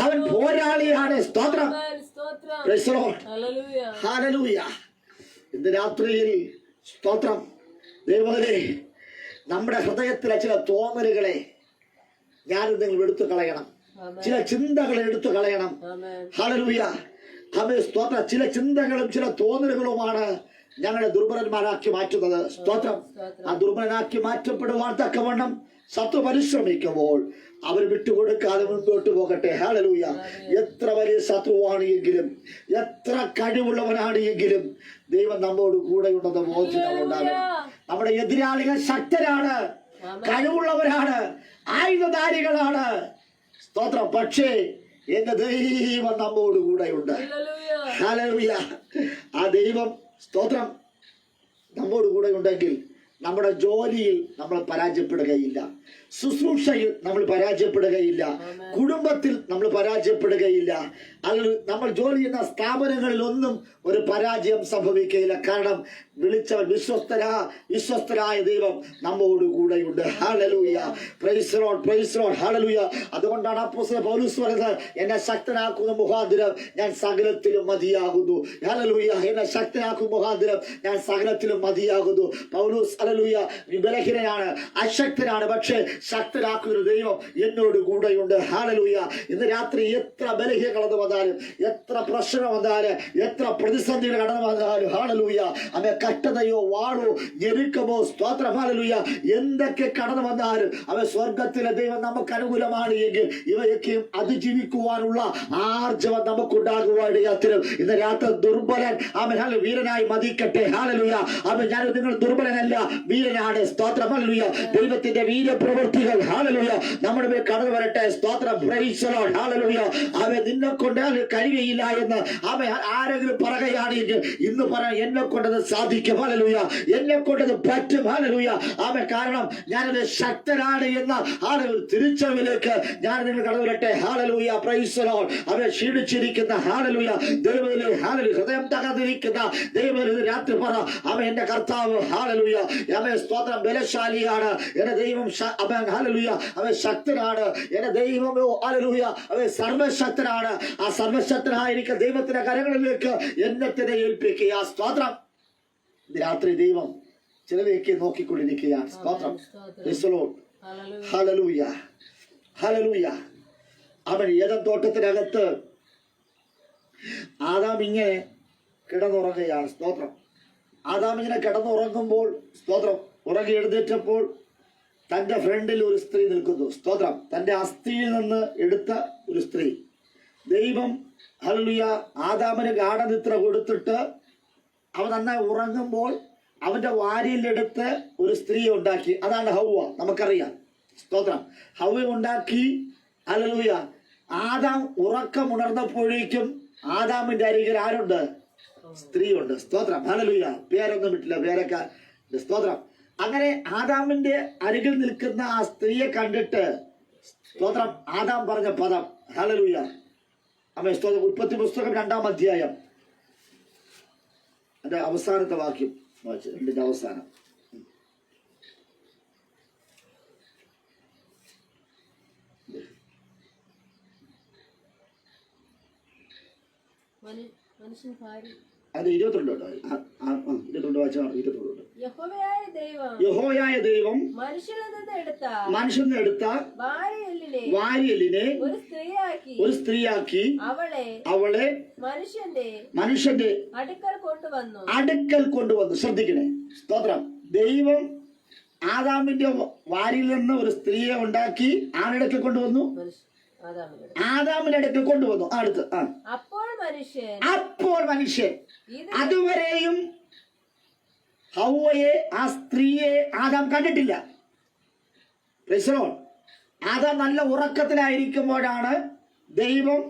അവൻ പോരാളിയാണ്. സ്തോത്രം. ഹല്ലേലൂയ. ഇന്ന് രാത്രിയിൽ സ്തോത്രം ദൈവമേ നമ്മുടെ ഹൃദയത്തിലെ ചില തോന്നലുകളെ ഞാൻ നിങ്ങൾ എടുത്തു കളയണം, ചില ചിന്തകളെ എടുത്തു കളയണം. ഹല്ലേലൂയ. സ്തോത്രം. ചില ചിന്തകളും ചില തോന്നലുകളുമാണ് ഞങ്ങളെ ദുർബലന്മാരാക്കി മാറ്റുന്നത്. സ്തോത്രം. ആ ദുർബലനാക്കി മാറ്റപ്പെടുവാൻ തക്കവണ്ണം ശത്രു പരിശ്രമിക്കുമ്പോൾ അവർ വിട്ടുകൊടുക്കാതെ മുൻപോട്ട് പോകട്ടെ. ഹല്ലേലൂയ. എത്ര വലിയ ശത്രുവാണ് എങ്കിലും എത്ര കഴിവുള്ളവനാണ് എങ്കിലും ദൈവം നമ്മോട് കൂടെയുണ്ടെന്ന ബോധ്യം ഉണ്ടാകണം. നമ്മുടെ എതിരാളികൾ ശക്തരാണ്, കഴിവുള്ളവരാണ്, ആയുധധാരികളാണ്. സ്തോത്രം. പക്ഷേ എന്റെ ദൈവം നമ്മോട് കൂടെയുണ്ട്. ഹല്ലേലൂയ. ആ ദൈവം സ്തോത്രം നമ്മോട് കൂടെ ഉണ്ടെങ്കിൽ നമ്മുടെ ജോലിയിൽ നമ്മൾ പരാജയപ്പെടുകയില്ല, ശുശ്രൂഷയിൽ നമ്മൾ പരാജയപ്പെടുകയില്ല, കുടുംബത്തിൽ നമ്മൾ പരാജയപ്പെടുകയില്ല, അല്ലെങ്കിൽ നമ്മൾ ജോലി ചെയ്യുന്ന സ്ഥാപനങ്ങളിലൊന്നും ഒരു പരാജയം സംഭവിക്കുകയില്ല. കാരണം വിളിച്ചവൻ വിശ്വസ്തരായ ദൈവം നമ്മോട് കൂടെയുണ്ട്. Hallelujah. Praise the Lord. Price the Lord. Hallelujah. അതുകൊണ്ടാണ് അപ്പോസ്തലൻ പൗലോസ് പറയുന്നത് എന്നെ ശക്തനാക്കുന്ന മുഖാന്തരം ഞാൻ സകലത്തിലും മതിയാകുന്നു. ഹല്ലേലൂയ. എന്നെ ശക്തനാക്കുന്ന മുഖാന്തരം ഞാൻ സകലത്തിലും മതിയാകുന്നു. പൗലോസ് ഹല്ലേലൂയ ബലഹീനനാണ്, അശക്തനാണ്, പക്ഷേ ശക്തനാക്കുന്ന ദൈവം എന്നോട് കൂടെയുണ്ട്. ഹല്ലേലൂയ. ഇന്ന് രാത്രി എത്ര ബലഹീന കടന്നു വന്നാലും, എത്ര പ്രശ്നം വന്നാലും, എത്ര പ്രതിസന്ധികൾ കടന്നു വന്നാലും ഹല്ലേലൂയ കഷ്ടതയോ വാളോ ഞെരുക്കമോ സ്തോത്രം ഹല്ലേലൂയ എന്തൊക്കെ കടന്നു വന്നാലും അവൻ സ്വർഗത്തിലെ ദൈവം നമുക്ക് അനുകൂലമാണ് എങ്കിൽ ഇവയൊക്കെയും അതിജീവിക്കുവാനുള്ള ആർജവം നമുക്കുണ്ടാകുവാനും ഇന്ന് രാത്രി ദുർബലൻ അവൻ വീരനായി മതിക്കട്ടെ ഹല്ലേലൂയ. അവൻ ഞാൻ നിങ്ങൾ ദുർബലനല്ല, വീരനാണ്. സ്തോത്രം ഹല്ലേലൂയ. ദൈവത്തിന്റെ വീരപ്രവൃത്തികൾ ഹല്ലേലൂയ നമ്മുടെ മേൽ കടന്നു വരട്ടെ. സ്തോത്രം പ്രൈസ് ദി ലോർഡ് ഹല്ലേലൂയ. അവൻ നിന്നെ കൊണ്ട് കഴിയുകയില്ല എന്ന് അവൻ ആരെങ്കിലും പറയുകയാണെങ്കിൽ ഇന്ന് പറയാൻ എന്നെ കൊണ്ടത് സാധിക്കും ഹല്ലേലൂയ. എന്നെ കൊണ്ടത് പറ്റും ഹല്ലേലൂയ. അവൻ കാരണം ഞാനത് ശക്തനാണ് എന്ന ആ ഒരു തിരിച്ചറിവിലേക്ക് ഞാൻ നിങ്ങൾ കടന്നു വരട്ടെ ഹല്ലേലൂയ. Praise the Lord. അവൻ ക്ഷീണിച്ചിരിക്കുന്ന ഹല്ലേലൂയ ദൈവത്തിലെ ഹല്ലേലൂയ ഹൃദയം തകർന്നിരിക്കുന്ന ദൈവം രാത്രി പറ അവൻ എന്റെ കർത്താവ് ഹല്ലേലൂയ. അവൻ സ്തോത്രം ബലശാലിയാണ്. എന്റെ ദൈവം അവൻ ഹല്ലേലൂയ അവൻ ശക്തനാണ്. എന്റെ ദൈവമോ ഹല്ലേലൂയ അവൻ സർവശക്തനാണ്. ആ സർവശക്തനായിരിക്കുന്ന ദൈവത്തിന്റെ കരങ്ങളിലേക്ക് എന്നെ തന്നെ ഏൽപ്പിക്കുക. സ്തോത്രം. രാത്രി ദൈവം ചിലരേക്ക് നോക്കിക്കൊണ്ടിരിക്കുകയാണ്. സ്തോത്രം. Hallelujah hallelujah. അവൻ ഏദൻ തോട്ടത്തിനകത്ത് ആദാം ഇങ്ങനെ കിടന്നുറങ്ങുകയാണ്. സ്തോത്രം. ആദാം ഇങ്ങനെ കിടന്നുറങ്ങുമ്പോൾ സ്തോത്രം ഉറങ്ങി എഴുന്നേറ്റപ്പോൾ തന്റെ ഫ്രണ്ടിൽ ഒരു സ്ത്രീ നിൽക്കുന്നു. സ്തോത്രം. തന്റെ അസ്ഥിയിൽ നിന്ന് എടുത്ത ഒരു സ്ത്രീ. ദൈവം ഹല്ലേലൂയ ആദാമിന് ഗാഢനിദ്ര കൊടുത്തിട്ട് അവൻ നന്നായി ഉറങ്ങുമ്പോൾ അവന്റെ വാരിയിലെടുത്ത് ഒരു സ്ത്രീയെ ഉണ്ടാക്കി. അതാണ് ഹൗവ. നമുക്കറിയാം. സ്തോത്രം. ഹൗവ ഉണ്ടാക്കി. ഹല്ലേലൂയ. ആദാം ഉറക്കമുണർന്നപ്പോഴേക്കും ആദാമിന്റെ അരികിൽ ആരുണ്ട്? സ്ത്രീയുണ്ട്. സ്തോത്രം. ഹല്ലേലൂയ. പേരൊന്നും വിട്ടില്ല, പേരൊക്കെ. സ്തോത്രം. അങ്ങനെ ആദാമിന്റെ അരികിൽ നിൽക്കുന്ന ആ സ്ത്രീയെ കണ്ടിട്ട് സ്തോത്രം ആദാം പറഞ്ഞ പദം ഹല്ലേലൂയ. അമ്മ സ്തോത്രം. ഉൽപ്പത്തി പുസ്തകം 2-ാം അധ്യായം അതിന്റെ അവസാനത്തെ വാക്യം വായിച്ചു. 2-ന്റെ അവസാനം. അത് 22 കേട്ടോ. 22 വായിച്ചാൽ 22. യഹോവയായ ദൈവം മനുഷ്യനെ എടുത്ത വാരിയെല്ലിനെ ഒരു സ്ത്രീയാക്കി അവളെ മനുഷ്യന്റെ അടുക്കൽ കൊണ്ടുവന്നു. ശ്രദ്ധിക്കണേ. സ്തോത്രം. ദൈവം ആദാമിന്റെ വാരിയിൽ നിന്ന് ഒരു സ്ത്രീയെ ഉണ്ടാക്കി ആരുടെ കൊണ്ടുവന്നു? ആദാമിന്റെ അടുക്കൽ കൊണ്ടുവന്നു. അടുത്ത് അപ്പോൾ മനുഷ്യൻ അതുവരെയും ഹൗവയെ ആ സ്ത്രീയെ ആദാം കണ്ടിട്ടില്ല. Price the Lord. ആദാം നല്ല ഉറക്കത്തിലായിരിക്കുമ്പോഴാണ് ദൈവം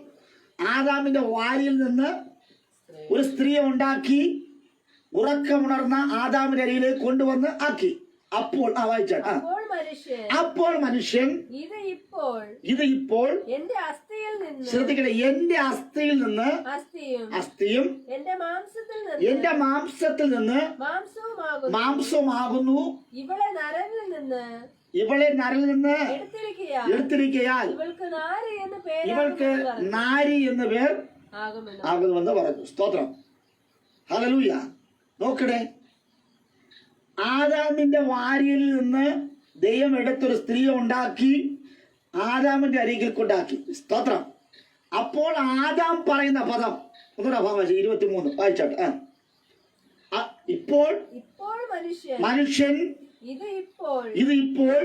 ആദാമിന്റെ വാരിയിൽ നിന്ന് ഒരു സ്ത്രീയെ ഉണ്ടാക്കി ഉറക്കമുണർന്ന ആദാമിന്റെ അരികിലേക്ക് കൊണ്ടുവന്ന് ആക്കി. അപ്പോൾ വായിച്ചാൽ അപ്പോൾ മനുഷ്യൻ ഇത് ഇപ്പോൾ ശ്രദ്ധിക്കട്ടെ. എന്റെ അസ്ഥിയിൽ നിന്ന് അസ്ഥിയും എന്റെ മാംസത്തിൽ നിന്ന് മാംസവുമാകുന്നു. ഇവളെ നരലിൽ നിന്ന് എടുത്തിരിക്കയാൽ ഇവൾക്ക് നാരി എന്ന് പേർ ആകുന്നുവെന്ന് പറഞ്ഞു. സ്തോത്രം. ഹല്ലേലൂയ. നോക്കണേ. ആദാമിന്റെ വാരിയിൽ നിന്ന് ദൈവം എടുത്തൊരു സ്ത്രീയെ ഉണ്ടാക്കി ആദാമിന്റെ അരികിൽ കൊണ്ടാക്കി. സ്തോത്രം. അപ്പോൾ ആദാം പറയുന്ന പദം ഒന്നുകൂടെ 23 വായിച്ചാട്ടെ. ഇപ്പോൾ മനുഷ്യൻ ഇത് ഇപ്പോൾ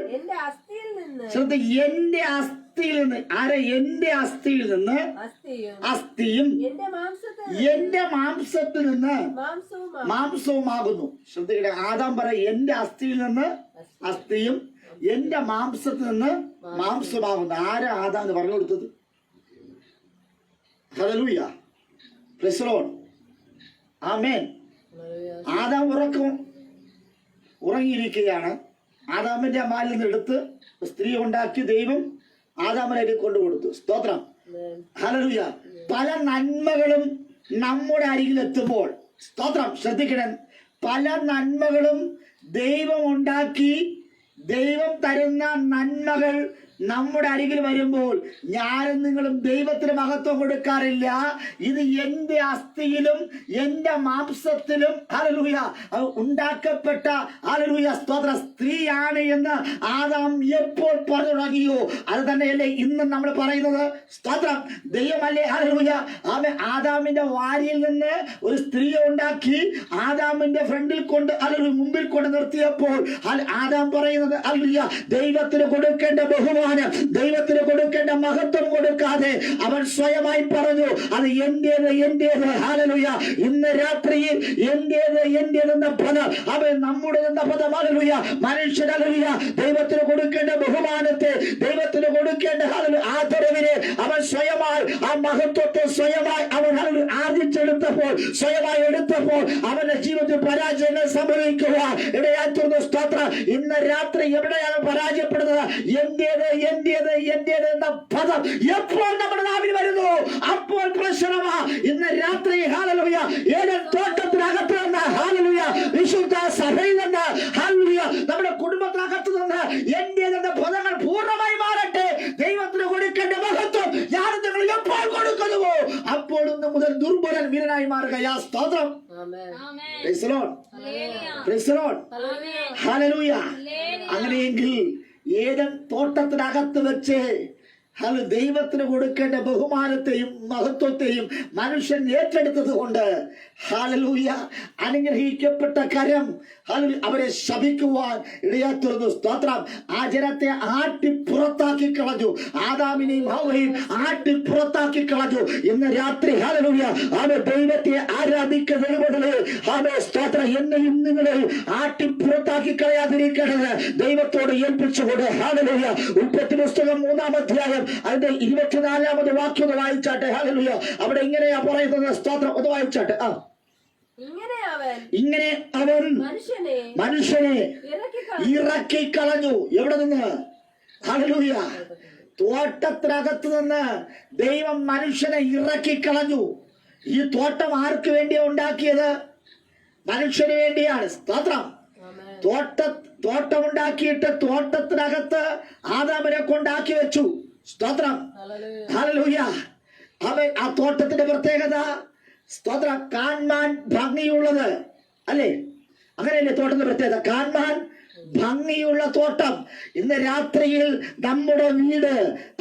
ശ്രദ്ധ എന്റെ അസ്ഥിയിൽ നിന്ന് ആരെ? എന്റെ അസ്ഥിയിൽ നിന്ന് അസ്ഥിയും എന്റെ മാംസത്തിൽ നിന്ന് മാംസവുമാകുന്നു. ശ്രദ്ധിക്കട്ടെ. ആദാം പറയും എന്റെ അസ്ഥിയിൽ നിന്ന് അസ്ഥിയും എന്റെ മാംസത്തിൽ നിന്ന് മാംസമാകുന്നു. ആരാ ആദാം എന്ന് പറഞ്ഞു കൊടുത്തത്? ഹല്ലേലൂയ. Praise the Lord. ആമേൻ. ആദാം ഉറങ്ങിയിരിക്കുകയാണ്. ആദാമിന്റെ അമ്മാലിൽ നിന്ന് എടുത്ത് സ്ത്രീ ഉണ്ടാക്കി ദൈവം ആദാമിലേക്ക് കൊണ്ടുകൊടുത്തു. സ്തോത്രം. ഹല്ലേലൂയ. പല നന്മകളും നമ്മുടെ അരികിൽ എത്തുമ്പോൾ സ്തോത്രം ശ്രദ്ധിക്കണം. പല നന്മകളും ദൈവം ഉണ്ടാക്കി ദൈവം തരുന്ന നന്മകൾ നമ്മുടെ അരികിൽ വരുമ്പോൾ ഞാനും നിങ്ങളും ദൈവത്തിന് മഹത്വം കൊടുക്കാറില്ല. ഇത് എന്റെ അസ്ഥിയിലും എന്റെ മാംസത്തിലും ഹല്ലേലൂയ ഉണ്ടാക്കപ്പെട്ട ഹല്ലേലൂയ സ്തോത്ര സ്ത്രീയാണ് എന്ന് ആദാം എപ്പോൾ പറഞ്ഞു തുടങ്ങിയോ അത് തന്നെയല്ലേ ഇന്നും നമ്മൾ പറയുന്നത്. സ്തോത്രം. ദൈവമല്ലേ ഹല്ലേലൂയ ആദാമിന്റെ വാരിയിൽ നിന്ന് ഒരു സ്ത്രീയെ ഉണ്ടാക്കി ആദാമിന്റെ ഫ്രണ്ടിൽ കൊണ്ട് അല്ലെങ്കിൽ മുമ്പിൽ കൊണ്ട് നിർത്തിയപ്പോൾ ആദാം പറയുന്നത് ഹല്ലേലൂയ ദൈവത്തിന് കൊടുക്കേണ്ട ബഹുമാനം, ദൈവത്തിന് കൊടുക്കേണ്ട മഹത്വം കൊടുക്കാതെ അവൻ സ്വയമായി പറഞ്ഞു അത് എന്റേത് എന്റേത്. ഹല്ലേലൂയ ഇന്ന് രാത്രിയിൽ എന്റേതെന്ന പദം അവൻ നമ്മുടെ എന്ന പദം ഹല്ലേലൂയ മനുഷ്യൻ ഹല്ലേലൂയ ദൈവത്തിന് കൊടുക്കേണ്ട ബഹുമാനത്തെ, ദൈവത്തിന് കൊടുക്കേണ്ട ആദരവിനെ അവൻ സ്വയമായി ആ മഹത്വത്തെ സ്വയമായി അവൻ ആർജിച്ചെടുത്തപ്പോൾ, സ്വയമായി എടുത്തപ്പോൾ അവന്റെ ജീവിതത്തിൽ പരാജയങ്ങൾ സംഭവിക്കുക ഇടയാറ്റുന്ന സ്തോത്രം. ഇന്ന് രാത്രി എവിടെയാണ് പരാജയപ്പെടുന്നത്? എന്റേത് എന്റേത് എന്റേത് എന്ന പദം എപ്പോൾ നമ്മുടെ നാവിൽ വരുന്നു അപ്പോൾ പ്രശ്നമാ. ഇന്ന് രാത്രി ഹല്ലേലൂയ ഏത് തോട്ടത്തിനകത്ത് നിന്ന് ഹല്ലേലൂയ വിശുദ്ധ സഭയിൽ നിന്ന് ഹല്ലേലൂയ നമ്മുടെ കുടുംബത്തിനകത്ത് നിന്ന് എന്റേതെന്ന പദങ്ങൾ പൂർണ്ണമായി മാറട്ടെ. ദൈവത്തിന് കൊടുക്കേണ്ട മഹത്വം ഞാൻ നിങ്ങൾ എപ്പോൾ കൊടുക്കുന്നുവോ അപ്പോൾ ഇന്ന് മുതൽ ദുർബലൻ വീരനായി മാറുകയാ. സ്തോത്രം. Praise the Lord. Price the Lord. Hallelujah. അങ്ങനെയെങ്കിൽ ഏദൻ തോട്ടത്തിനകത്ത് വെച്ച് ദൈവത്തിന് കൊടുക്കേണ്ട ബഹുമാനത്തെയും മഹത്വത്തെയും മനുഷ്യൻ ഏറ്റെടുത്തത് കൊണ്ട് ഹല്ലേലൂയ അനുഗ്രഹിക്കപ്പെട്ട കരം അവരെ ശപിക്കുവാൻ ഇടയാത്തുന്നു. സ്തോത്രം. ആ ജനത്തെ ആട്ടി പുറത്താക്കി കളഞ്ഞു. ആദാമിനെയും ഹവ്വയെയും ആട്ടി പുറത്താക്കി കളഞ്ഞു. ഇന്ന് രാത്രി ഹല്ലേലൂയ അവൻ ദൈവത്തെ ആരാധിക്കുന്നതിന് അവൻ സ്തോത്രം എന്നെയും നിങ്ങളെയും ആട്ടി പുറത്താക്കി കളയാതിരിക്കേണ്ടത് ദൈവത്തോട് ഏൽപ്പിച്ചുകൊണ്ട് ഹല്ലേലൂയ ഉൽപ്പത്തി പുസ്തകം 3-ാം അധ്യായം അതിന്റെ 24-ാമത് വാക്യം ഒന്ന് വായിച്ചാട്ടെ. ഹല്ലേലൂയ അവിടെ ഇങ്ങനെയാ പറയുന്നത്. സ്തോത്രം. ഒന്ന് വായിച്ചാട്ടെ. ഇങ്ങനെ അവൻ മനുഷ്യനെ ഇറക്കി കളഞ്ഞു. എവിടെ നിന്ന്? ഹല്ലേലൂയ തോട്ടത്തിനകത്ത് നിന്ന് ദൈവം മനുഷ്യനെ ഇറക്കി കളഞ്ഞു. ഈ തോട്ടം ആർക്ക് വേണ്ടിയാ ഉണ്ടാക്കിയത്? മനുഷ്യന് വേണ്ടിയാണ്. സ്തോത്രം. തോട്ടം ഉണ്ടാക്കിയിട്ട് തോട്ടത്തിനകത്ത് ആദാമിനെ കൊണ്ടാക്കി വെച്ചു. സ്തോത്രം. ഹല്ലേലൂയ അവൻ ആ തോട്ടത്തിന്റെ പ്രത്യേകത സ്തോത്രം കാണാൻ ഭംഗിയുള്ളത് അല്ലേ? അങ്ങനെയല്ലേ തോട്ടത്തിന്റെ പ്രത്യേകത? കാണാൻ ഭംഗിയുള്ള തോട്ടം. ഇന്ന് രാത്രിയിൽ നമ്മുടെ വീട്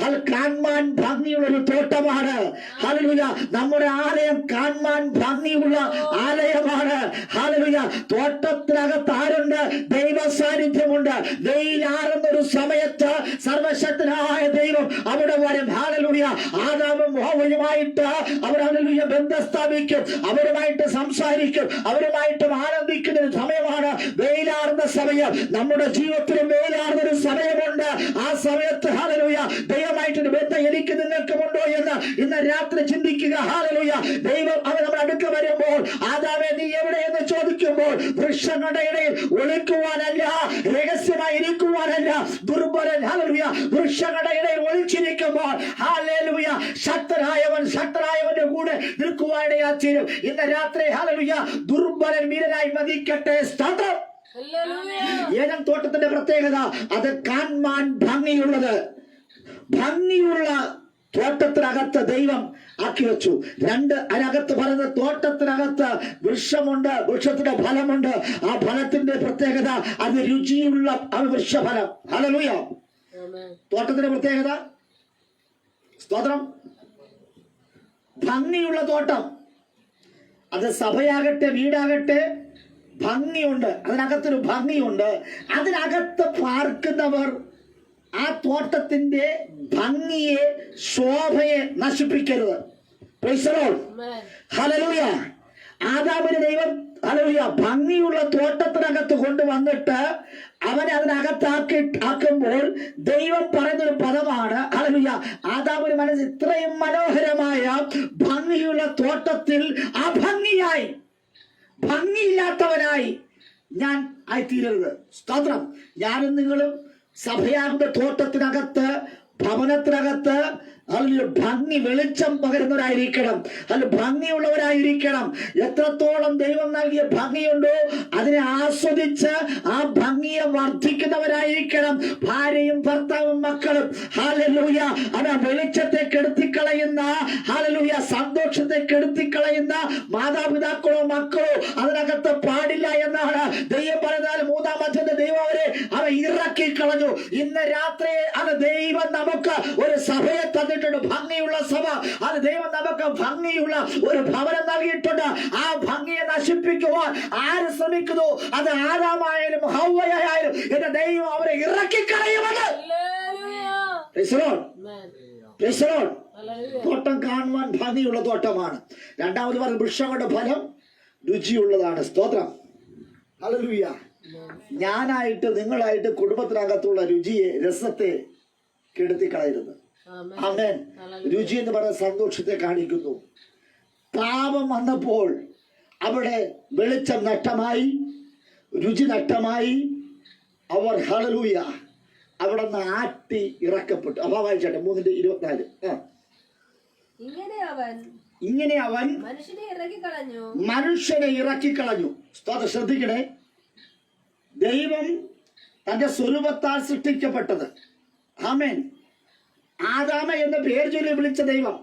അത് കാണാൻ ഭംഗിയുള്ള ഒരു തോട്ടമാണ്. ഹല്ലേലൂയ നമ്മുടെ ആലയം കാണാൻ ഭംഗിയുള്ള ആലയമാണ്. ഹല്ലേലൂയ തോട്ടത്തിനകത്ത് ആരുണ്ട്? ദൈവ സാന്നിധ്യമുണ്ട്. വെയിലാറുന്നൊരു സമയത്ത് സർവശക്തനായ ദൈവം അവിടെ വരും. ഹല്ലേലൂയ ആദാമും ഹവ്വയുമായിട്ട് അവർ ഹല്ലേലൂയ ബന്ധം സ്ഥാപിക്കും, അവരുമായിട്ട് സംസാരിക്കും, അവരുമായിട്ട് ആനന്ദിക്കുന്ന ഒരു സമയമാണ് വെയിലാറുന്ന സമയം. നമ്മുടെ ജീവിതത്തിലും വെയിലാറുന്നൊരു സമയമുണ്ട്. ആ സമയത്ത് ഹല്ലേലൂയ ദൈവമായിട്ടൊരു ബന്ധം എനിക്ക് നിങ്ങൾക്കുമുണ്ടോ എന്ന് ഇന്ന് രാത്രി ചിന്തിക്കുക. ഹല്ലേലൂയ ദൈവം അവൻ നമ്മുടെ അടുക്ക വരുമ്പോൾ ആദാമേ നീ എവിടെയെന്ന് ചോദിക്കുമ്പോൾ വൃക്ഷങ്ങളുടെ ഇടയിൽ ഒളിക്കുവാനല്ല, രഹസ്യമായി ഇരിക്കുവാനല്ല. ദുർബലൻ ഹല്ലേലൂയ വൃക്ഷങ്ങളുടെ ഇടയിൽ ഒളിച്ചിരിക്കുമ്പോൾ ഹല്ലേലൂയ ശക്തനായവന്റെ കൂടെ നിൽക്കുവാനിടയാ തീരും. ഇന്ന് രാത്രി ഹല്ലേലൂയ ദുർബലൻ വീരനായി മതിക്കട്ടെ. സ്തോത്രം. ഏദൻ തോട്ടത്തിന്റെ പ്രത്യേകത അത് കാണാൻ ഭംഗിയുള്ള തോട്ടത്തിനകത്ത് ദൈവം ആക്കി വെച്ചു. അതിനകത്ത് പറയുന്ന തോട്ടത്തിനകത്ത് വൃക്ഷമുണ്ട്, വൃക്ഷത്തിന്റെ ഫലമുണ്ട്. ആ ഫലത്തിന്റെ പ്രത്യേകത അത് രുചിയുള്ള വൃക്ഷഫലം. ഹല്ലേലൂയ തോട്ടത്തിന്റെ പ്രത്യേകത സ്തോത്രം ഭംഗിയുള്ള തോട്ടം. അത് സഭയാകട്ടെ വീടാകട്ടെ ഭംഗിയുണ്ട്. അതിനകത്തൊരു ഭംഗിയുണ്ട്. അതിനകത്ത് പാർക്കുന്നവർ ആ തോട്ടത്തിന്റെ ഭംഗിയെ ശോഭയെ നശിപ്പിക്കരുത്. Praise the Lord. ഹല്ലേലൂയ ആദാമിനെ ദൈവം ഹല്ലേലൂയ ഭംഗിയുള്ള തോട്ടത്തിനകത്ത് കൊണ്ടുവന്നിട്ട് അവനെ ആക്കുമ്പോൾ ദൈവം പറയുന്നൊരു പദമാണ് ഹല്ലേലൂയ ആദാമിന് മനസ്സ് ഇത്രയും മനോഹരമായ ഭംഗിയുള്ള തോട്ടത്തിൽ ഭംഗിയില്ലാത്തവനായി ഞാൻ ആയിത്തീരരുത്. സ്തോത്രം. ഞാനും നിങ്ങളും സഭയാകുന്ന തോട്ടത്തിനകത്ത്, ഭവനത്തിനകത്ത് അതിൽ ഭംഗി, വെളിച്ചം പകരുന്നവരായിരിക്കണം, അതിൽ ഭംഗിയുള്ളവരായിരിക്കണം. എത്രത്തോളം ദൈവം നൽകിയ ഭംഗിയുണ്ടോ അതിനെ ആസ്വദിച്ച് ആ ഭംഗിയെ വർദ്ധിക്കുന്നവരായിരിക്കണം ഭാര്യയും ഭർത്താവും മക്കളും. ഹല്ലേലൂയ. അവ വെളിച്ചത്തെ കെടുത്തിക്കളയുന്ന, ഹല്ലേലൂയ, സന്തോഷത്തെ കെടുത്തിക്കളയുന്ന മാതാപിതാക്കളോ മക്കളോ അതിനകത്ത് പാടില്ല എന്നാണ് ദൈവം പറഞ്ഞാൽ. മൂന്നാം അധ്യായത്തിൽ ദൈവം അവ ഇറക്കി കളഞ്ഞു. ഇന്ന് രാത്രി അത് ദൈവം നമുക്ക് ഒരു സഭയെ തന്നിട്ടുണ്ട്, ഭംഗിയുള്ള സഭ. അത് ദൈവം നമുക്ക് ഭംഗിയുള്ള ഒരു ഭവനം നൽകിയിട്ടുണ്ട്. ആ ഭംഗിയെ നശിപ്പിക്കുവാൻ ആര് ശ്രമിക്കുന്നു, അത് ആദാമായാലും ഹവ്വയായാലും എന്റെ ദൈവം അവരെ ഇറക്കിക്കളയുമെന്ന്. തോട്ടം കാണുവാൻ ഭംഗിയുള്ള തോട്ടമാണ്. രണ്ടാമത് പറഞ്ഞ വൃക്ഷങ്ങളുടെ ഫലം രുചിയുള്ളതാണ്. സ്തോത്രം. ഹല്ലേലൂയ. ഞാനായിട്ട് നിങ്ങളായിട്ട് കുടുംബത്തിനകത്തുള്ള രുചിയെ, രസത്തെ കെടുത്തിക്കളയരുത്. ആമേൻ. രുചി എന്ന് പറയുന്ന സന്തോഷത്തെ കാണിക്കുന്നു. പാപം വന്നപ്പോൾ അവിടെ വെളിച്ചം നഷ്ടമായി, രുചി നഷ്ടമായി. അവർ, ഹല്ലേലൂയ, അവിടെ നിന്ന് ആട്ടി ഇറക്കപ്പെട്ടു. വായിച്ചട്ടെ 3:24. ഇങ്ങനെ അവൻ മനുഷ്യനെ ഇറക്കിക്കളഞ്ഞു. ശ്രദ്ധിക്കണേ, ദൈവം തന്റെ സ്വരൂപത്താൽ സൃഷ്ടിക്കപ്പെട്ടത്. ആമേൻ. ആദാമ എന്ന പേര് ചൊല്ലി വിളിച്ച ദൈവം,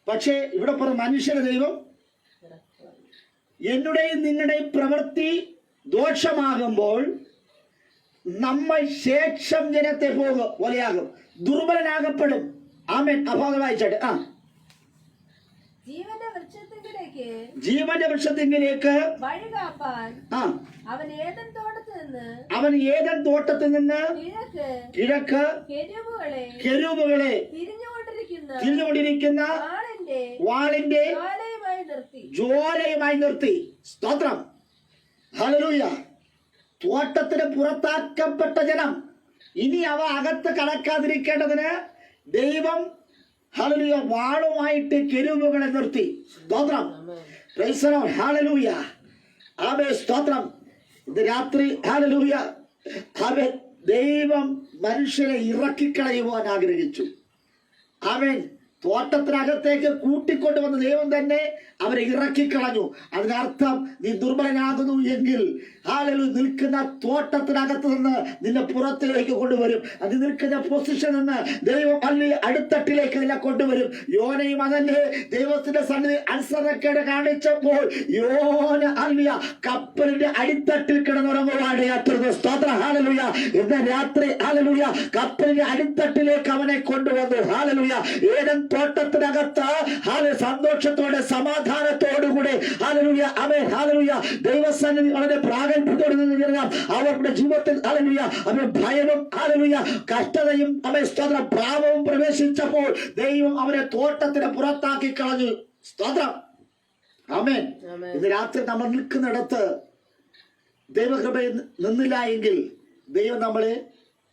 പക്ഷേ ഇവിടെ പറഞ്ഞ മനുഷ്യന്റെ ദൈവം എന്നുടെയും നിങ്ങളുടെയും പ്രവൃത്തി ദോഷമാകുമ്പോൾ നമ്മൾ ശേഷം ജനത്തെ പോലെയാകും, ദുർബലനാകപ്പെടും. ആമേൻ. അഭാഗം വായിച്ചാട്ടെ. ജീവന്റെ വൃക്ഷത്തിങ്കിലേക്ക് അവൻ ഏദൻ തോട്ടത്തിൽ നിന്ന് കിഴക്ക് കെരൂബുകളെ തിരിഞ്ഞുകൊണ്ടിരിക്കുന്ന വാളിന്റെ ജ്വാലയുമായി നിർത്തി. സ്തോത്രം. ഹല്ലേലൂയ. തോട്ടത്തിന് പുറത്താക്കപ്പെട്ട ജനം ഇനി അവ അകത്ത് കടക്കാതിരിക്കേണ്ടതിന് ദൈവം, ഹല്ലേലൂയ, വാളുമായിട്ട് കെരൂബുകളെ നിർത്തി. സ്തോത്രം. Praise the Lord. ഹല്ലേലൂയ. ആമേൻ. സ്തോത്രം. ഇത് രാത്രി, ഹല്ലേലൂയ, ആമേൻ, ദൈവം മനുഷ്യരെ ഇറക്കിക്കളയുവാൻ ആഗ്രഹിച്ചു. ആമേൻ. തോട്ടത്തിനകത്തേക്ക് കൂട്ടിക്കൊണ്ടുവന്ന ദൈവം തന്നെ അവരെ ഇറക്കിക്കളഞ്ഞു. അതിനർത്ഥം നീ ദുർബലനാകുന്നു എങ്കിൽ, ഹല്ലേലൂയ, നിൽക്കുന്ന തോട്ടത്തിനകത്ത് നിന്ന് നിന്നെ പുറത്തിലേക്ക് കൊണ്ടുവരും. അത് നിൽക്കുന്ന പൊസിഷൻ നിന്ന് ദൈവം അടിത്തട്ടിലേക്ക് നിന്നെ കൊണ്ടുവരും. യോനയും അതല്ലേ ദൈവത്തിന്റെ സന്നിധി അനുസരണക്കേട് കാണിച്ചപ്പോൾ യോന, ഹല്ലേലൂയ, കപ്പലിന്റെ അടിത്തട്ടിൽ കിടന്നുറങ്ങുവാണ് യാത്ര. സ്തോത്രം. ഹല്ലേലൂയ. ഇന്ന് രാത്രി, ഹല്ലേലൂയ, കപ്പലിന്റെ അടിത്തട്ടിലേക്ക് അവനെ കൊണ്ടുവന്നു. ഹല്ലേലൂയ. ഏദൻ തോട്ടത്തിനകത്ത് സന്തോഷത്തോടെ സമാധാനത്തോടുകൂടെ, ഹല്ലേലൂയ, ആമേൻ, ഹല്ലേലൂയ, ദൈവസന്നിധി വളരെ പ്രാഗൽഭ്യത്തോടെ നിന്ന് അവരുടെ ജീവിതത്തിൽ, ഹല്ലേലൂയ, അവരുടെ ഭയവും, ഹല്ലേലൂയ, കഷ്ടതയും, ആമേൻ, സ്തോത്രം, പാപവും പ്രവേശിച്ചപ്പോൾ ദൈവം അവരെ തോട്ടത്തിന് പുറത്താക്കി കളഞ്ഞു. സ്തോത്രം. ആമേൻ. ഇന്ന് രാത്രി നമ്മൾ നിൽക്കുന്നിടത്ത് ദൈവകൃപയിൽ നിന്നില്ല എങ്കിൽ ദൈവം നമ്മളെ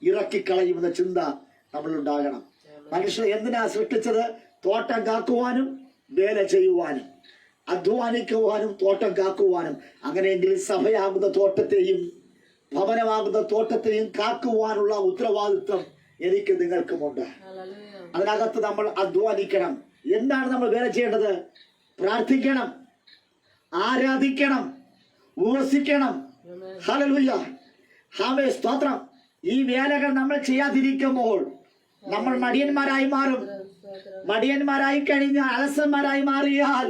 ഇറക്കിക്കളയുമെന്ന ചിന്ത നമ്മളുണ്ടാകണം. മനുഷ്യനെ എന്തിനാ സൃഷ്ടിച്ചത്? തോട്ടം കാക്കുവാനും വേല ചെയ്യുവാനും, അധ്വാനിക്കുവാനും തോട്ടം കാക്കുവാനും. അങ്ങനെയെങ്കിൽ സഭയാകുന്ന തോട്ടത്തെയും ഭവനമാകുന്ന തോട്ടത്തെയും കാക്കുവാനുള്ള ഉത്തരവാദിത്വം എനിക്ക് നിങ്ങൾക്കുമുണ്ട്. അതിനകത്ത് നമ്മൾ അധ്വാനിക്കണം. എന്താണ് നമ്മൾ വേല ചെയ്യേണ്ടത്? പ്രാർത്ഥിക്കണം, ആരാധിക്കണം, ഉപവസിക്കണം. ഹല്ലേലൂയ. ആമേൻ. സ്തോത്രം. ഈ വേലകൾ നമ്മൾ ചെയ്യാതിരിക്കുമ്പോൾ നമ്മൾ മടിയന്മാരായി മാറും. മടിയന്മാരായി കഴിഞ്ഞാൽ, അലസന്മാരായി മാറിയാൽ,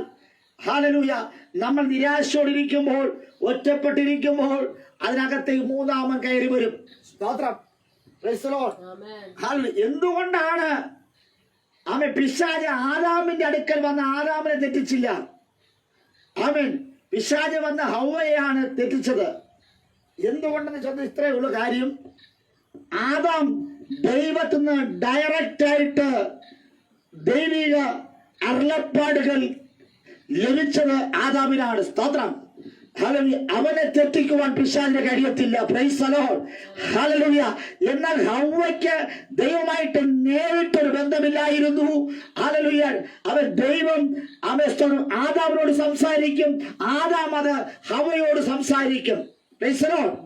ഹല്ലേലൂയ, നമ്മൾ നിരാശയോടിരിക്കുമ്പോൾ, ഒറ്റപ്പെട്ടിരിക്കുമ്പോൾ അതിനകത്തേക്ക് മൂന്നാമൻ കയറി വരും. സ്തോത്രം. Praise the Lord. ഹല്ലേലൂയ. എന്തുകൊണ്ടാണ് ആമേൻ പിശാച് ആദാമിന്റെ അടുക്കൽ വന്ന ആദാമിനെ തെറ്റിച്ചില്ല? ആമേൻ. പിശാച് വന്ന ഹവ്വയെയാണ് തെറ്റിച്ചത്. എന്തുകൊണ്ടെന്ന് ചോദിച്ചാൽ ഇത്രയേ ഉള്ളൂ കാര്യം. ആദാം ദൈവത്തിൽ നിന്ന് ഡയറക്റ്റ് ആയിട്ട് ദൈവിക അരുളപ്പാടുകൾ ലഭിച്ചത് ആദാമിനാണ്. സ്തോത്രം. ഹല്ലേലൂയ. അവനെ തെറ്റിക്കുവാൻ പിശാചിന് കഴിയത്തില്ല. Price the Lord. ഹല്ലേലൂയ. എന്നാൽ ഹവ്വയ്ക്ക് ദൈവമായിട്ട് നേരിട്ടൊരു ബന്ധമില്ലായിരുന്നു. ഹല്ലേലൂയ. അവൻ ദൈവം ആദാമിനോട് സംസാരിക്കും, ആദാം അത് ഹവ്വയോട് സംസാരിക്കും. Price the Lord.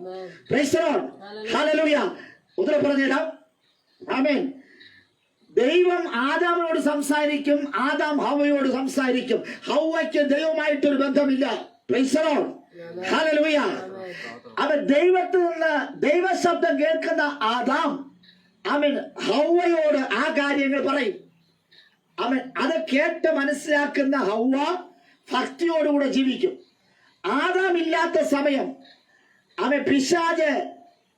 Price the Lord. Hallelujah. ഉത്തരം പറഞ്ഞുതരാം. ആമേൻ. ദൈവം ആദാമിനോട് സംസാരിക്കും, ആദാം ഹവ്വയോട് സംസാരിക്കും. ഹവ്വയ്ക്ക് ദൈവമായിട്ടൊരു ബന്ധമില്ല. Price the Lord. ഹല്ലേലൂയ. അവൻ ദൈവത്തിൽ നിന്ന് ദൈവശബ്ദം കേൾക്കുന്ന ആദാം അവൻ ഹവ്വയോട് ആ കാര്യങ്ങൾ പറയും. അവൻ അത് കേട്ട് മനസ്സിലാക്കുന്ന ഹവ്വ ഭക്തിയോടുകൂടെ ജീവിക്കും. ആദാം ഇല്ലാത്ത സമയം അവൻ പിശാച്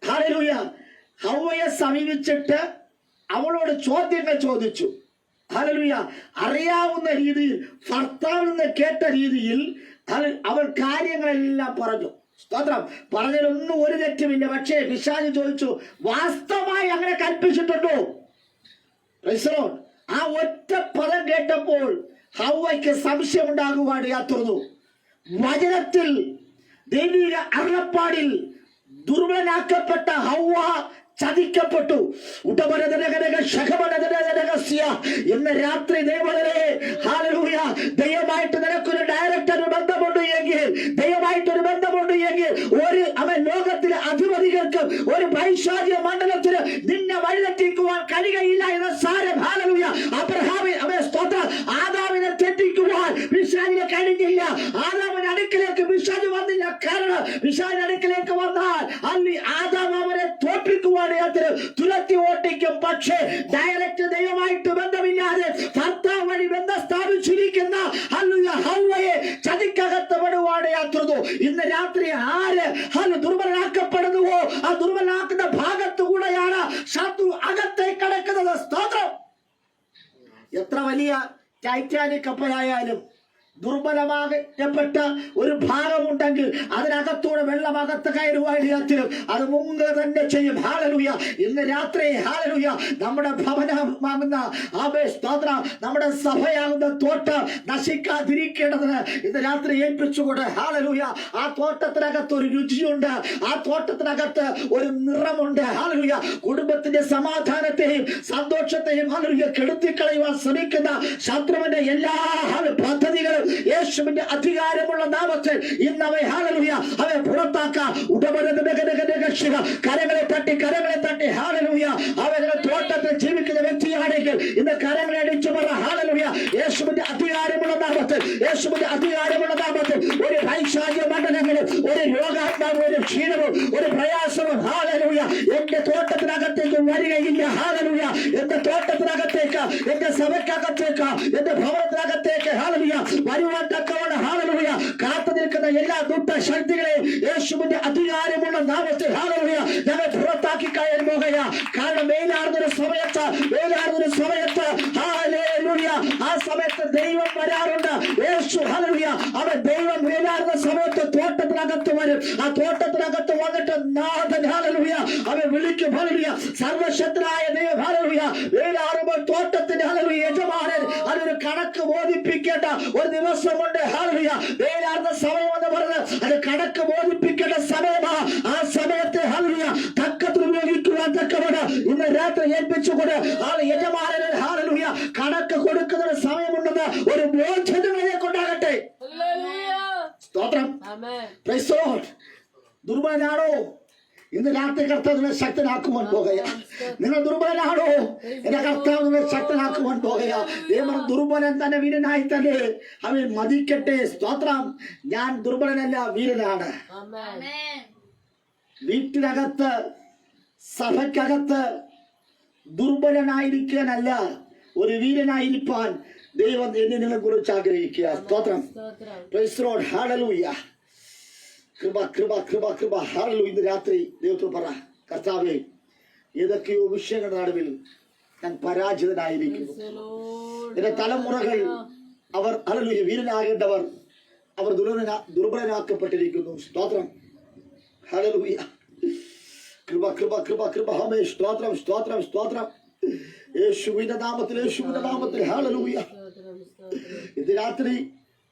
ഹല്ലേലൂയ ഹവ്വയെ സമീപിച്ചിട്ട് അവളോട് ചോദ്യങ്ങൾ ചോദിച്ചു. ഹല്ലേലൂയ. അറിയാവുന്ന രീതിയിൽ, ഭർത്താവിൽ നിന്ന് കേട്ട രീതിയിൽ അവൾ കാര്യങ്ങളെല്ലാം പറഞ്ഞു. സ്തോത്രം. പറഞ്ഞതിലൊന്നും ഒരു തെറ്റുമില്ല. പക്ഷേ പിശാച് ചോദിച്ചു, വാസ്തവമായി അങ്ങനെ കൽപ്പിച്ചിട്ടുണ്ടോ? Price the Lord. ആ ഒറ്റ പദം കേട്ടപ്പോൾ ഹവ്വയ്ക്ക് സംശയം ഉണ്ടാകുവാൻ യാത്രന്നു. വചനത്തിൽ ദൈവിക അരുളപ്പാടിൽ ദുർബലനാക്കപ്പെട്ട ഹവ്വ ചതിക്കപ്പെട്ടു. ഇന്ന് രാത്രി ദൈവമായിട്ട് നിനക്കൊരു ഡയറക്റ്റ് ഒരു ബന്ധമുണ്ട് എങ്കിൽ, ദൈവമായിട്ടൊരു ബന്ധമുണ്ട് എങ്കിൽ, അവൻ ലോകത്തിലെ അധിപതികൾക്കും ഒരു പൈശാചിക മണ്ഡലത്തിന് നിന്നെ വഴിതെറ്റിക്കുവാൻ കഴിയുകയില്ല എന്ന സാരം. ഹല്ലേലൂയ. അബ്രഹാമിനെ സ്തോത്രം. ആദാമിനെ തെറ്റിക്കുവാൻ പിശാചിന് കഴിഞ്ഞില്ല. ആദാമിന്റെ അടുക്കിലേക്ക് പിശാച് വന്നില്ല. കാരണം പിശാചിന്റെ അടുക്കിലേക്ക് വന്നാൽ ആദാം അവനെ തോൽപ്പിക്കുവാൻ തുരത്തി ഓട്ടിക്കും. പക്ഷേ ഡയറക്റ്റ് ദൈവമായിട്ട് ബന്ധമില്ലാതെ ഭർത്താവ് വഴി ബന്ധം സ്ഥാപിച്ചിരിക്കുന്ന ഹവ്വയെ ചതിക്കകത്ത് പെടുവാണ് യാത്രതു. ഇന്ന് രാത്രി ആര് ദുർബലനാക്കപ്പെടുന്നുവോ ആ ദുർബലനാക്കുന്ന ഭാഗത്തുകൂടെയാണ് ശത്രു അകത്തേക്ക് കടക്കുന്നത്. സ്തോത്രം. എത്ര വലിയ ടൈറ്റാനിക് കപ്പലായാലും ദുർബലമാകപ്പെട്ട ഒരു ഭാഗമുണ്ടെങ്കിൽ അതിനകത്തൂടെ വെള്ളമകത്ത് കയറുവാനും അത് മുങ്ങുക തന്നെ ചെയ്യും. ഹല്ലേലൂയ. ഇന്ന് രാത്രി ഹല്ലേലൂയ നമ്മുടെ ഭവനമാകുന്ന സ്തോത്രം, നമ്മുടെ സഭയാകുന്ന തോട്ടം നശിക്കാതിരിക്കേണ്ടതിന് ഇന്ന് രാത്രി ഏൽപ്പിച്ചുകൊണ്ട് ഹല്ലേലൂയ ആ തോട്ടത്തിനകത്ത് ഒരു രുചിയുണ്ട്, ആ തോട്ടത്തിനകത്ത് ഒരു നിറമുണ്ട്. ഹല്ലേലൂയ. കുടുംബത്തിന്റെ സമാധാനത്തെയും സന്തോഷത്തെയും ഹല്ലേലൂയ കെടുത്തിക്കളയുവാൻ ശ്രമിക്കുന്ന ശത്രുവിന്റെ എല്ലാ പദ്ധതികളും യേശുവിന്റെ അധികാരമുള്ള നാമത്തിൽ ഇന്നവയെ ഹല്ലേലൂയ അവയെ പുറത്താക്കാം. കരങ്ങളെ തട്ടി ഹല്ലേലൂയ. അവരുടെ തോട്ടത്തിൽ ജീവിക്കുന്ന വ്യക്തിയാണെങ്കിൽ ഇന്ന് കരങ്ങളെ അടിച്ചു പറ ഹല്ലേലൂയ. യേശുവിന്റെ അധികാരമുള്ള നാമത്തിൽ, യേശുവിന്റെ അധികാരമുള്ള നാമത്തിൽ ഒരു പൈശാചിക മണ്ഡലങ്ങളും ഒരു രോഗാത്മാവും ഒരു ക്ഷീണവും ഒരു പ്രയാസവും ഹല്ലേലൂയ എന്റെ തോട്ടത്തിനകത്തേക്ക് വരികയില്ല. ഹല്ലേലൂയ. എന്റെ തോട്ടത്തിനകത്തേക്ക്, എന്റെ സഭയ്ക്കകത്തേക്ക്, എന്റെ ഭവനത്തിനകത്തേക്ക് ഹല്ലേലൂയ വരുവാൻ തക്കവണ്ണം ഹല്ലേലൂയ കാത്തു നിൽക്കുന്ന എല്ലാ ദുഷ്ടശക്തികളെയും യേശുവിന്റെ അധികാരമുള്ള നാമത്തിൽ ഹല്ലേലൂയ ഞങ്ങൾ പുറത്താക്കി കയറി പോകുക. കാരണം വെയിലാർന്നൊരു സമയത്ത് ഹല്ലേലൂയ ആ സമയത്ത് ദൈവം വരാറുണ്ട്. യേശു ഹല്ലേലൂയ അവൻ ദൈവം വെയിലാർന്ന സമയത്ത് തോട്ടത്തിനകത്ത് വരും. ആ തോട്ടത്തിനകത്ത് വന്നിട്ട് നാഥൻ ഹല്ലേലൂയ അവൻ വിളിക്കും. ഹല്ലേലൂയ. സർവശക്തനായ ദൈവം ഹല്ലേലൂയ വെയിലാറുമ്പോൾ തോട്ടത്തിന്റെ ഹല്ലേലൂയ യജമാനൻ അതൊരു കണക്ക് ബോധിപ്പിക്കേണ്ട ഒരു ദിവസമുണ്ട്. ഹല്ലേലൂയ. വെയിലാർന്ന സമയം എന്ന് പറഞ്ഞത് അത് കണക്ക് ബോധിപ്പിക്കേണ്ട സമയമാ. ആ സമയത്തെ ഹല്ലേലൂയ തക്കത്തിൽ ഉപയോഗിക്കുവാൻ തക്കവണ്ണം ഇന്ന് രാത്രി ഏൽപ്പിച്ചുകൊണ്ട് ആ യജമാനന് ഹല്ലേലൂയ കണക്ക് കൊടുക്കുന്ന ഒരു സമയമുണ്ടെന്ന് ഒരു ബോധ്യതകളെ കൊണ്ടാകട്ടെ. സ്തോത്രം. Praise the Lord. ദുർബലനാണോ? ഇന്ന് രാത്രി കർത്താവ് നിങ്ങളെ ശക്തനാക്കുവാൻ പോകുക. നിങ്ങൾ ദുർബലനാണോ? എന്റെ കർത്താവ് നിങ്ങളെ ശക്തനാക്കുവാൻ പോകുക. ദൈവം ദുർബലൻ തന്നെ വീരനായി തന്നെ അവൻ മതിക്കട്ടെ. സ്തോത്രം. ഞാൻ ദുർബലനല്ല, വീരനാണ്. വീട്ടിനകത്ത് സഭയ്ക്കകത്ത് ദുർബലനായിരിക്കാനല്ല, ഒരു വീരനായിരിക്കാൻ ദൈവം എന്നിനെ കുറിച്ച് ആഗ്രഹിക്കുക. സ്തോത്രം. Praise the Lord. ഹല്ലേലൂയ. കൃപ കൃപ കൃപ കൃപ ഹല്ലേലൂയ. ഇന്ന് രാത്രി ദൈവത്തോട് പറ, കർത്താവേ ഏതൊക്കെയോ വിഷയങ്ങളുടെ നടുവിൽ ഞാൻ പരാജിതനായിരിക്കുന്നു. എന്റെ തലമുറകൾ അവർ ഹല്ലേലൂയ വീരനാകേണ്ടവർ അവർ ദുർബലനാക്കപ്പെട്ടിരിക്കുന്നു. സ്തോത്രം. ഹല്ലേലൂയ. കൃപ കൃപ കൃപ കൃപ ഹമേ. സ്തോത്രം സ്തോത്രം സ്തോത്രം. യേശുവിന്റെ നാമത്തിൽ, യേശുവിന്റെ നാമത്തിൽ ഹല്ലേലൂയ. ഇത് രാത്രി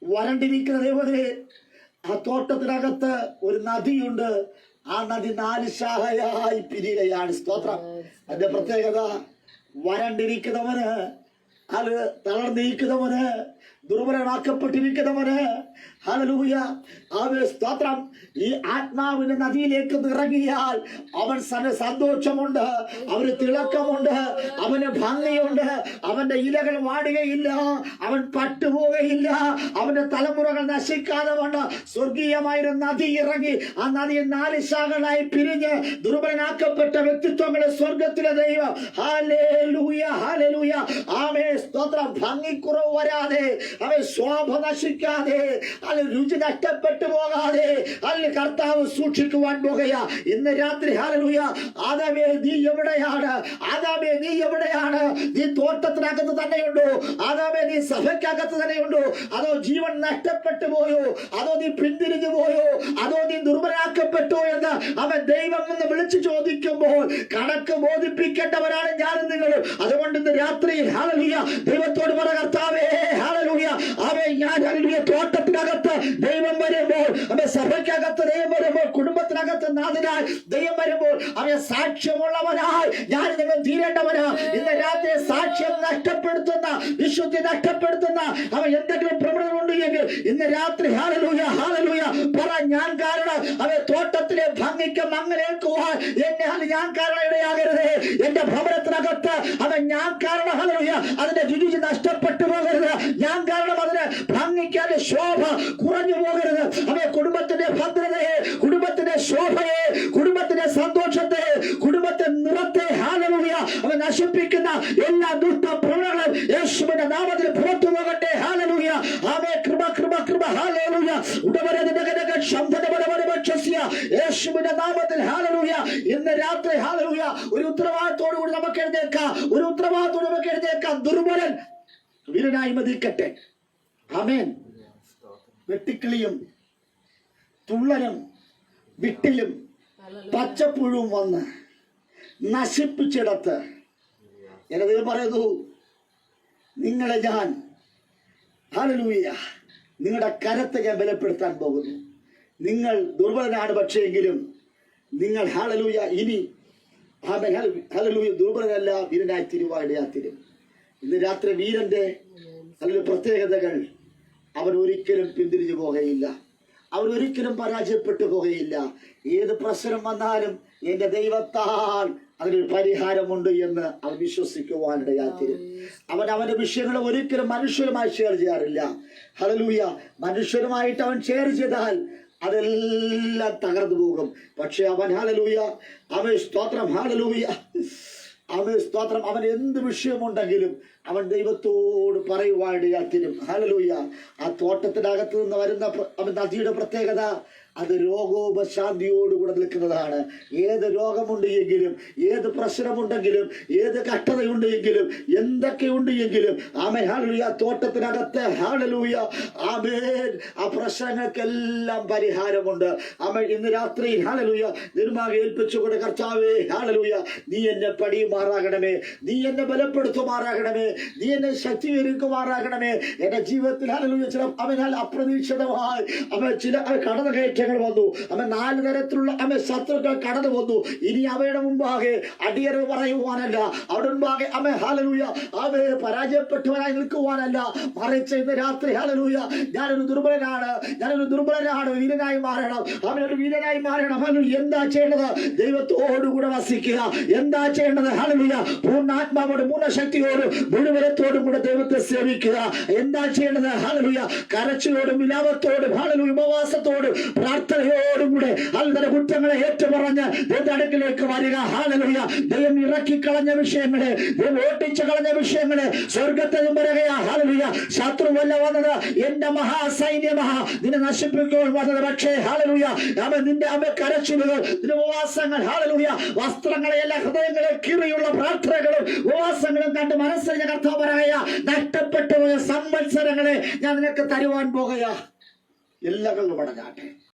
വരണ്ടിരിക്കുന്ന ദൈവമേ, ആ തോട്ടത്തിനകത്ത് ഒരു നദിയുണ്ട്. ആ നദി 4 ശാഖയായി പിരിയുകയാണ്. സ്തോത്രം. അതിന്റെ പ്രത്യേകത വരണ്ടിരിക്കുന്നവന്, അത് തളർന്നിരിക്കുന്നവന് ദുർബലനാക്കപ്പെട്ടിരിക്കുന്നവന് ഹല്ലേലൂയ ആമേൻ സ്തോത്രം ഈ ആത്മാവിന്റെ നദിയിലേക്ക് ഇറങ്ങിയാൽ അവൻ സന്തോഷമുണ്ട്, അവന് തിളക്കമുണ്ട്, അവന് ഭംഗിയുണ്ട്, അവന്റെ ഇലകൾ വാടുകയില്ല, അവൻ പട്ടുപോവുകയില്ല, അവന്റെ തലമുറകൾ നശിക്കാതെ കൊണ്ട് സ്വർഗീയമായൊരു നദി ഇറങ്ങി ആ നദി 4 ശാഖകളായി പിരിഞ്ഞ് ദുർബലനാക്കപ്പെട്ട വ്യക്തിത്വങ്ങളെ സ്വർഗത്തിലെ ദൈവം ഹല്ലേലൂയ ഹല്ലേലൂയ ആമേൻ സ്തോത്രം ഭംഗിക്കുറവ് വരാതെ, അവൻ ശോഭ നശിക്കാതെ, അല്ലെ രുചി നഷ്ടപ്പെട്ടു പോകാതെ അല്ലെ കർത്താവ് സൂക്ഷിക്കുവാൻ പോകുക. ഇന്ന് രാത്രി ഹല്ലേലൂയ ആദാമേ നീ എവിടെയാണ്? ആദാമേ നീ എവിടെയാണ്? നീ തോട്ടത്തിനകത്ത് തന്നെയുണ്ടോ? ആദാമേ നീ സഭയ്ക്കകത്ത് തന്നെയുണ്ടോ? അതോ ജീവൻ നഷ്ടപ്പെട്ടു പോയോ? അതോ നീ പിന്തിരിഞ്ഞു പോയോ? അതോ നീ ദുർബലനാക്കപ്പെട്ടോ എന്ന് അവൻ ദൈവം എന്ന് വിളിച്ചു ചോദിക്കുമ്പോൾ കണക്ക് ബോധിപ്പിക്കേണ്ടവരാണ് ഞാനും നിങ്ങളും. അതുകൊണ്ട് ഇന്ന് രാത്രി ഹല്ലേലൂയ ദൈവത്തോട് പറ, കർത്താവേ ഹല്ലേലൂയ അവൻ ഞാൻ ഹല്ലേലൂയ തോട്ടത്തിനകത്ത് ദൈവം വരുമ്പോൾ, അവൻ സഭയ്ക്കകത്ത് ദൈവം വരുമ്പോൾ, കുടുംബത്തിനകത്ത് നാഥനായി ദൈവം വരുമ്പോൾ അവൻ സാക്ഷ്യമുള്ളവനായി ഞാൻ നിങ്ങൾ തീരേണ്ടവനാ. ഇന്ന് രാത്രി സാക്ഷ്യം നഷ്ടപ്പെടുത്തുന്ന, വിശുദ്ധി നഷ്ടപ്പെടുത്തുന്ന അവൻ എന്തെങ്കിലും പ്രവണത ഉണ്ട് എങ്കിൽ ഇന്ന് രാത്രി ഹല്ലേലൂയ ഹല്ലേലൂയ പറ, ഞാൻ കാരണം അവൻ തോട്ടത്തിലെ ഭംഗിക്ക് മങ്ങലേൽക്കുവാൻ എന്നെ ഞാൻ കാരണം ഇടയാകരുത്. എന്റെ ഭവനത്തിനകത്ത് അവൻ ഞാൻ കാരണം ഹല്ലേലൂയ അതിന്റെ രുചി നഷ്ടപ്പെട്ടു പോകരുത്. ഞാൻ കാരണം അതിന് ഭംഗിക്കാതെ ശോഭ കുറഞ്ഞു പോകരുത്. അവൻ കുടുംബത്തിന്റെ ഭദ്രതയെ, കുടുംബത്തിന്റെ ശോഭയെ, കുടുംബത്തിന്റെ സന്തോഷത്തെ, കുടുംബത്തിന്റെ നിറത്തെ ഹല്ലേലൂയ അവൻ നശിപ്പിക്കുന്ന എല്ലാ ദുഷ്ട പ്രവണതകളും യേശുവിന്റെ നാമത്തിൽ പുറത്തു പോകട്ടെ. ഹല്ലേലൂയ ആമേൻ. കൃപ കൃപ കൃപ ഹല്ലേലൂയ യേശുവിന്റെ നാമത്തിൽ ഹല്ലേലൂയ. ഇന്ന് രാത്രി ഹല്ലേലൂയ ഒരു ഉത്തരവാദിത്തോടു കൂടി നമുക്ക് എഴുന്നേൽക്കാം, ഒരു ഉത്തരവാദിത്തോട് നമുക്ക് എഴുന്നേൽക്കാം. ദുർബലൻ വീരനായി മതിക്കട്ടെ. ആമേൻ. വെട്ടിക്കിളിയും തുള്ളനും വിട്ടിലും പച്ചപ്പുഴുവും വന്ന് നശിപ്പിച്ചിടത്ത് എന്നെ ദൈവം പറയുന്നു, നിങ്ങളെ ഞാൻ ഹല്ലേലൂയ നിങ്ങളുടെ കരത്തെ ഞാൻ ബലപ്പെടുത്താൻ പോകുന്നു. നിങ്ങൾ ദുർബലനാണ്, പക്ഷേ എങ്കിലും നിങ്ങൾ ഹല്ലേലൂയ ഇനി ഹല്ലേലൂയ ദുർബലനല്ല, വീരനായി തിരുവായിടയാത്തിരും. ഇന്ന് രാത്രി വീരന്റെ പ്രത്യേകതകൾ, അവൻ ഒരിക്കലും പിന്തിരിഞ്ഞു പോകുകയില്ല, അവൻ ഒരിക്കലും പരാജയപ്പെട്ടു പോകുകയില്ല. ഏത് പ്രശ്നം വന്നാലും എന്റെ ദൈവത്താൽ അതിനൊരു പരിഹാരമുണ്ട് എന്ന് അവൻ വിശ്വസിക്കുവാനിടയാത്തിരും. അവൻ അവന്റെ വിഷയങ്ങൾ ഒരിക്കലും മനുഷ്യരുമായി ഷെയർ ചെയ്യാറില്ല. ഹല്ലേലൂയ മനുഷ്യരുമായിട്ട് അവൻ ഷെയർ ചെയ്താൽ അതെല്ലാം തകർന്നു പോകും. പക്ഷെ അവൻ ഹല്ലേലൂയ അവൻ സ്തോത്രം ഹല്ലേലൂയ അവൻ സ്തോത്രം അവൻ എന്ത് വിഷയമുണ്ടെങ്കിലും അവൻ ദൈവത്തോട് പറയുവാനിടയാത്തിരും. ഹല്ലേലൂയ ആ തോട്ടത്തിനകത്ത് നിന്ന് വരുന്ന അവൻ നദിയുടെ പ്രത്യേകത, അത് രോഗോപശാന്തിയോടുകൂടെ നിൽക്കുന്നതാണ്. ഏത് രോഗമുണ്ട് എങ്കിലും, ഏത് പ്രശ്നമുണ്ടെങ്കിലും, ഏത് കഷ്ടതയുണ്ട് എങ്കിലും, എന്തൊക്കെയുണ്ട് എങ്കിലും ആമേൻ ഹല്ലേലൂയ തോട്ടത്തിനകത്ത് ഹല്ലേലൂയ ആമേൻ ആ പ്രശ്നങ്ങൾക്കെല്ലാം പരിഹാരമുണ്ട്. ആമേൻ. ഇന്ന് രാത്രി ഹല്ലേലൂയ നിർമ്മാണം ഏൽപ്പിച്ചുകൊണ്ട് കർത്താവേ ഹല്ലേലൂയ നീ എന്നെ പടിയുമാറാകണമേ, നീ എന്നെ ബലപ്പെടുത്തുമാറാകണമേ, നീ എന്നെ ശക്തീകരിക്കുമാറാകണമേ. എന്റെ ജീവിതത്തിൽ ഹല്ലേലൂയ ചില അവനാൽ അപ്രതീക്ഷിതമായി ചില കടന്നുകയറ്റം വന്നു. അവൻ 4 തരത്തിലുള്ള ശത്രുക്കൾ കടന്നു വന്നു. ഇനി അവയുടെ മുമ്പാകെ അടിയറവ് പറയുവാനല്ല, അവിടെ മുമ്പാകെ ഹല്ലേലൂയ പരാജയപ്പെട്ടവനായി നിൽക്കുവാനല്ല, മറിച്ച് ഇന്ന് രാത്രി ഹല്ലേലൂയ ഞാനൊരു ദുർബലനാണ്, വീരനായി മാറണം. അവനൊരു വീരനായി മാറണം. എന്താ ചെയ്യേണ്ടത്? ദൈവത്തോടുകൂടെ വസിക്കുക. എന്താ ചെയ്യേണ്ടത്? ഹല്ലേലൂയ പൂർണ്ണാത്മാവോടും പൂർണ്ണശക്തിയോടും മുഴുവനത്തോടും കൂടെ ദൈവത്തെ സേവിക്കുക. എന്താ ചെയ്യേണ്ടത്? ഹല്ലേലൂയ കരച്ചിലോടും വിലാപത്തോടും ഹല്ലേലൂയ ഉപവാസത്തോടും പ്രാർത്ഥനയോടും കൂടെ അവരുടെ കുറ്റങ്ങളെ ഏറ്റുപറഞ്ഞ് അടുക്കിലേക്ക് വരിക. ഹല്ലേലൂയ ദൈവം ഇറക്കിക്കളഞ്ഞ വിഷയങ്ങളെ, ദൈവം ഓട്ടിച്ചു കളഞ്ഞ വിഷയങ്ങളെ സ്വർഗത്തിൽ പറയുക. ഹല്ലേലൂയ ശത്രുവല്ല വന്നത്, എന്റെ മഹാസൈന്യമ നിന്നെ നശിപ്പിക്കുവാൻ വന്നത്. പക്ഷേ ഹല്ലേലൂയ നിന്റെ കരച്ചിലുകൾ, നിന്റെ ഉപവാസങ്ങൾ, ഹല്ലേലൂയ വസ്ത്രങ്ങളെയല്ല ഹൃദയങ്ങളെ കീറിയുള്ള പ്രാർത്ഥനകളും ഉപവാസങ്ങളും കണ്ട് മനസ്സിൽ കർത്താവ് പറയുക, നഷ്ടപ്പെട്ടു പോയ സംവത്സരങ്ങളെ ഞാൻ നിനക്ക് തരുവാൻ പോകുക. എല്ലാം മടങ്ങാട്ടെ.